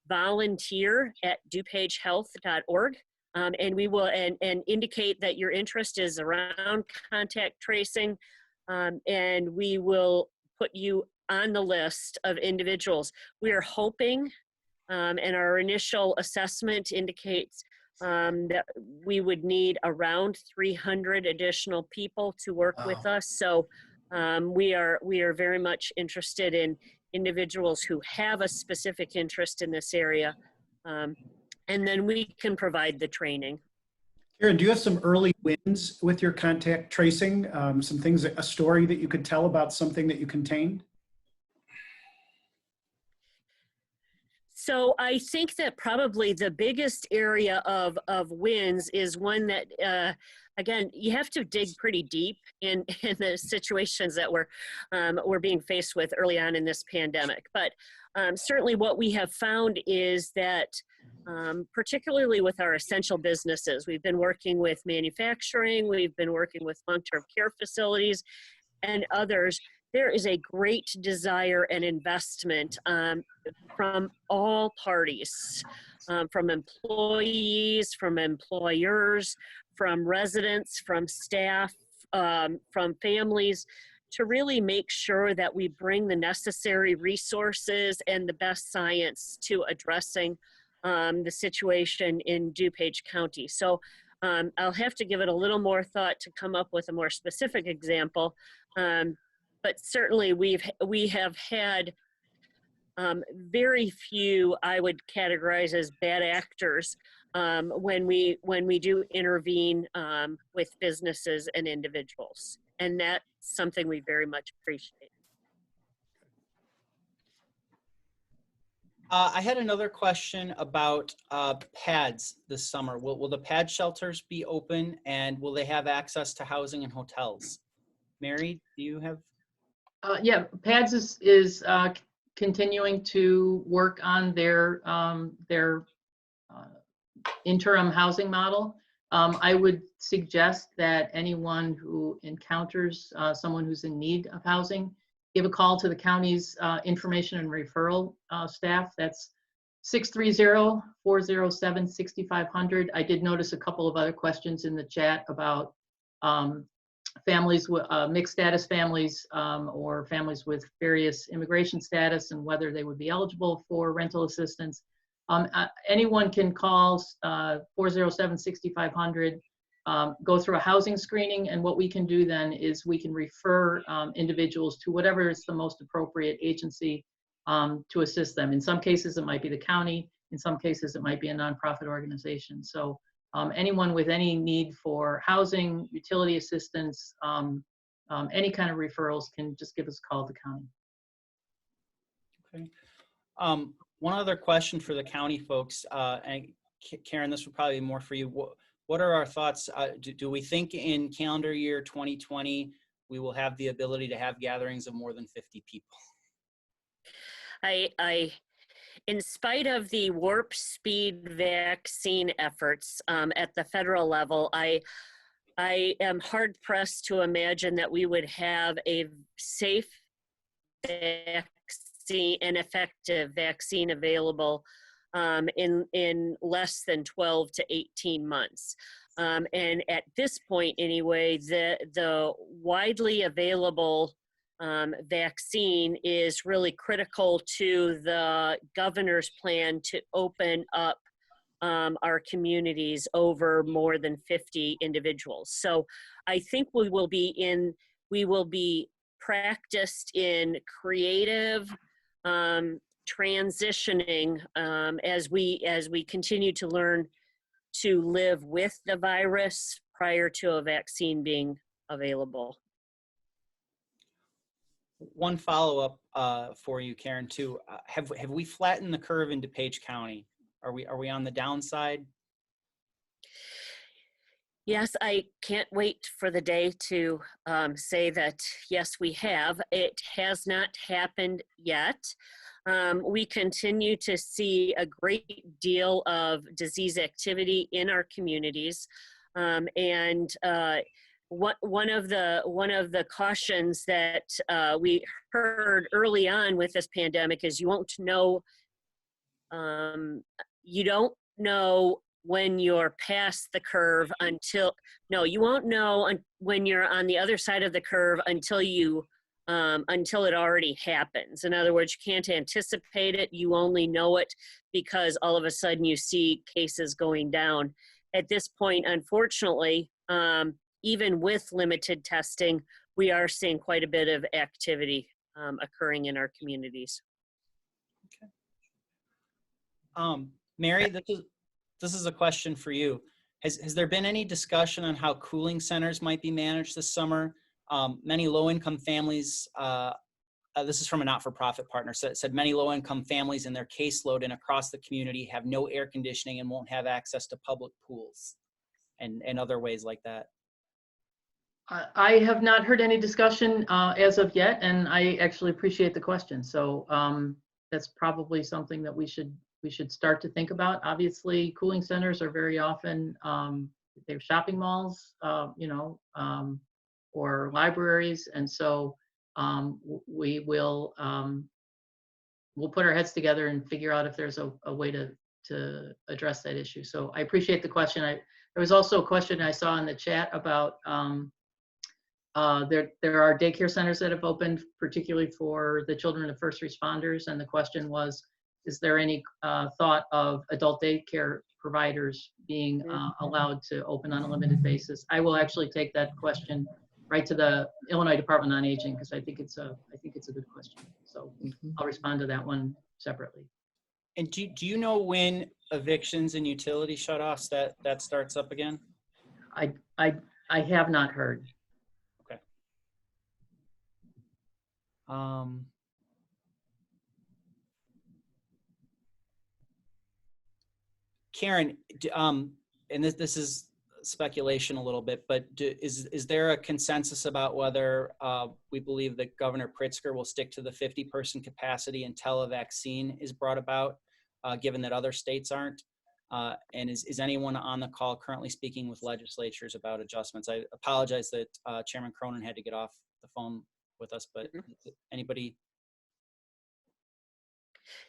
volunteer@dupagehealth.org, and we will and indicate that your interest is around contact tracing, and we will put you on the list of individuals. We are hoping, and our initial assessment indicates that we would need around 300 additional people to work with us. So we are very much interested in individuals who have a specific interest in this area, and then we can provide the training. Karen, do you have some early wins with your contact tracing? Some things, a story that you could tell about something that you contained? So I think that probably the biggest area of wins is one that, again, you have to dig pretty deep in the situations that we're being faced with early on in this pandemic. But certainly what we have found is that particularly with our essential businesses, we've been working with manufacturing, we've been working with long-term care facilities and others. There is a great desire and investment from all parties, from employees, from employers, from residents, from staff, from families, to really make sure that we bring the necessary resources and the best science to addressing the situation in DuPage County. So I'll have to give it a little more thought to come up with a more specific example. But certainly we have had very few I would categorize as bad actors when we do intervene with businesses and individuals. And that's something we very much appreciate. I had another question about pads this summer. Will the pad shelters be open, and will they have access to housing and hotels? Mary, do you have? Yeah, PADS is continuing to work on their interim housing model. I would suggest that anyone who encounters someone who's in need of housing, give a call to the county's information and referral staff. That's 630-407-6500. I did notice a couple of other questions in the chat about families with mixed status families or families with various immigration status and whether they would be eligible for rental assistance. Anyone can call 407-6500, go through a housing screening, and what we can do then is we can refer individuals to whatever is the most appropriate agency to assist them. In some cases, it might be the county. In some cases, it might be a nonprofit organization. So anyone with any need for housing, utility assistance, any kind of referrals can just give us a call at the county. Okay. One other question for the county folks, and Karen, this would probably be more for you. What are our thoughts? Do we think in calendar year 2020, we will have the ability to have gatherings of more than 50 people? In spite of the warp speed vaccine efforts at the federal level, I am hard pressed to imagine that we would have a safe vaccine and effective vaccine available in less than 12 to 18 months. And at this point anyway, the widely available vaccine is really critical to the governor's plan to open up our communities over more than 50 individuals. So I think we will be practiced in creative transitioning as we continue to learn to live with the virus prior to a vaccine being available. One follow-up for you, Karen, too. Have we flattened the curve in DuPage County? Are we on the downside? Yes, I can't wait for the day to say that, yes, we have. It has not happened yet. We continue to see a great deal of disease activity in our communities. And one of the cautions that we heard early on with this pandemic is you don't know when you're past the curve you won't know when you're on the other side of the curve until it already happens. In other words, you can't anticipate it. You only know it because all of a sudden you see cases going down. At this point, unfortunately, even with limited testing, we are seeing quite a bit of activity occurring in our communities. Okay. Mary, this is a question for you. Has there been any discussion on how cooling centers might be managed this summer? Many low-income families, this is from a not-for-profit partner, said many low-income families in their caseload and across the community have no air conditioning and won't have access to public pools and other ways like that. I have not heard any discussion as of yet, and I actually appreciate the question. So that's probably something that we should start to think about. Obviously, cooling centers are very often they're shopping malls, or libraries, and so we'll put our heads together and figure out if there's a way to address that issue. So I appreciate the question. There was also a question I saw in the chat about there are daycare centers that have opened, particularly for the children of first responders. And the question was, is there any thought of adult daycare providers being allowed to open on a limited basis? I will actually take that question right to the Illinois Department on Aging, because I think it's a good question. So I'll respond to that one separately. And do you know when evictions and utility shutoffs that starts up again? I have not heard. Okay. Karen, and this is speculation a little bit, but is there a consensus about whether we believe that Governor Pritzker will stick to the 50-person capacity until a vaccine is brought about, given that other states aren't? And is anyone on the call currently speaking with legislatures about adjustments? I apologize that Chairman Cronin had to get off the phone with us, but anybody?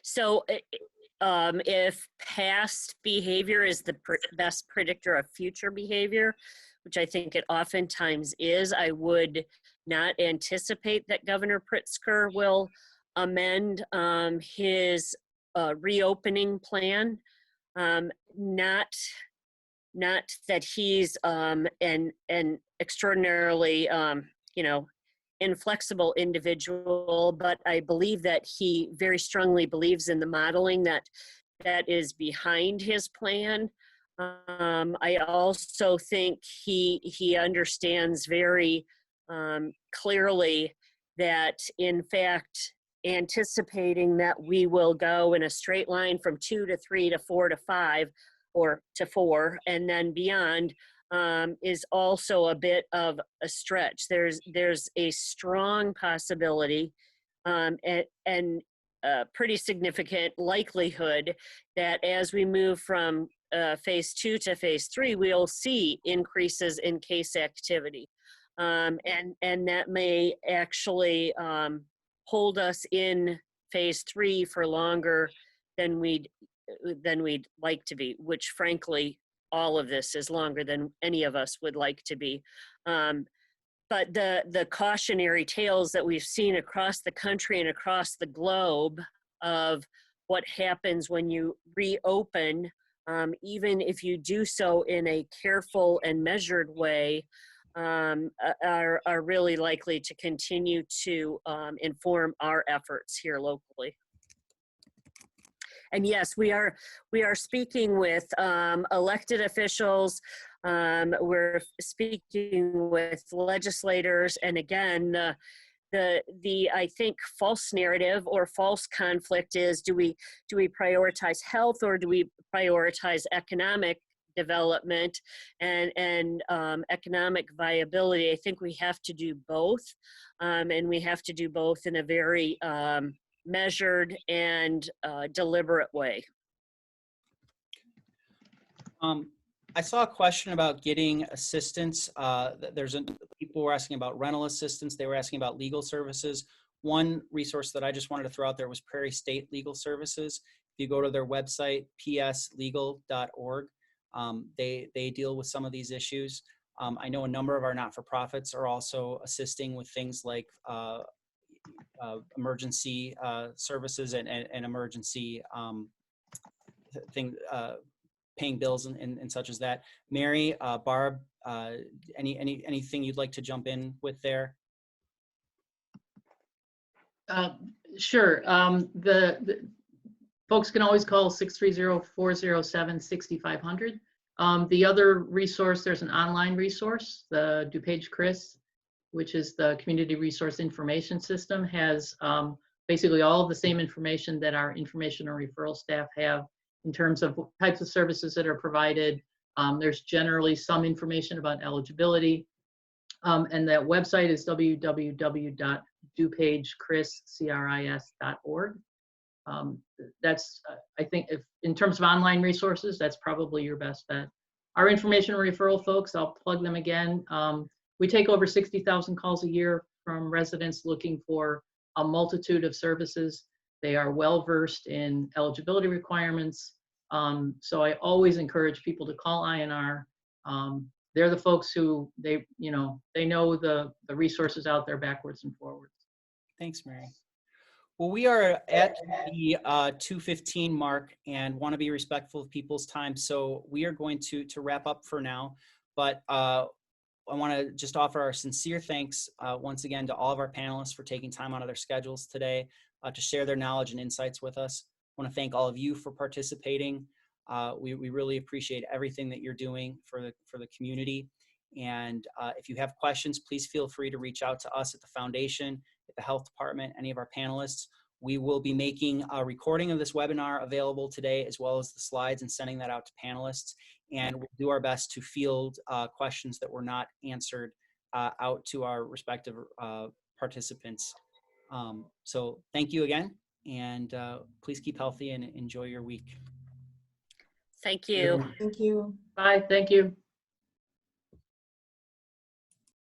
So if past behavior is the best predictor of future behavior, which I think it oftentimes is, I would not anticipate that Governor Pritzker will amend his reopening plan. Not that he's an extraordinarily inflexible individual, but I believe that he very strongly believes in the modeling that is behind his plan. I also think he understands very clearly that, in fact, anticipating that we will go in a straight line from 2 to 3 to 4 to 5 or to 4 and then beyond is also a bit of a stretch. There's a strong possibility and a pretty significant likelihood that as we move from phase 2 to phase 3, we'll see increases in case activity. And that may actually hold us in phase 3 for longer than we'd like to be, which frankly, all of this is longer than any of us would like to be. But the cautionary tales that we've seen across the country and across the globe of what happens when you reopen, even if you do so in a careful and measured way, are really likely to continue to inform our efforts here locally. And yes, we are speaking with elected officials. We're speaking with legislators, and again, the I think false narrative or false conflict is: do we prioritize health or do we prioritize economic development and economic viability? I think we have to do both, and we have to do both in a very measured and deliberate way. I saw a question about getting assistance. People were asking about rental assistance. They were asking about legal services. One resource that I just wanted to throw out there was Prairie State Legal Services. If you go to their website, pslegal.org, they deal with some of these issues. I know a number of our not-for-profits are also assisting with things like emergency services and emergency paying bills and such as that. Mary, Barb, anything you'd like to jump in with there? Sure. The folks can always call 630-407-6500. The other resource, there's an online resource, the DuPage CRIS, which is the Community Resource Information System, has basically all of the same information that our information and referral staff have in terms of types of services that are provided. There's generally some information about eligibility. And that website is www.dupagecris.org. That's, I think, if in terms of online resources, that's probably your best bet. Our information and referral folks, I'll plug them again. We take over 60,000 calls a year from residents looking for a multitude of services. They are well-versed in eligibility requirements. So I always encourage people to call INR. They're the folks who they know the resources out there backwards and forwards. Thanks, Mary. Well, we are at the 2:15 mark and want to be respectful of people's time. So we are going to wrap up for now, but I want to just offer our sincere thanks once again to all of our panelists for taking time out of their schedules today to share their knowledge and insights with us. I want to thank all of you for participating. We really appreciate everything that you're doing for the community. And if you have questions, please feel free to reach out to us at the foundation, at the health department, any of our panelists. We will be making a recording of this webinar available today, as well as the slides, and sending that out to panelists. And we'll do our best to field questions that were not answered out to our respective participants. So thank you again, and please keep healthy and enjoy your week. Thank you. Thank you. Bye, thank you.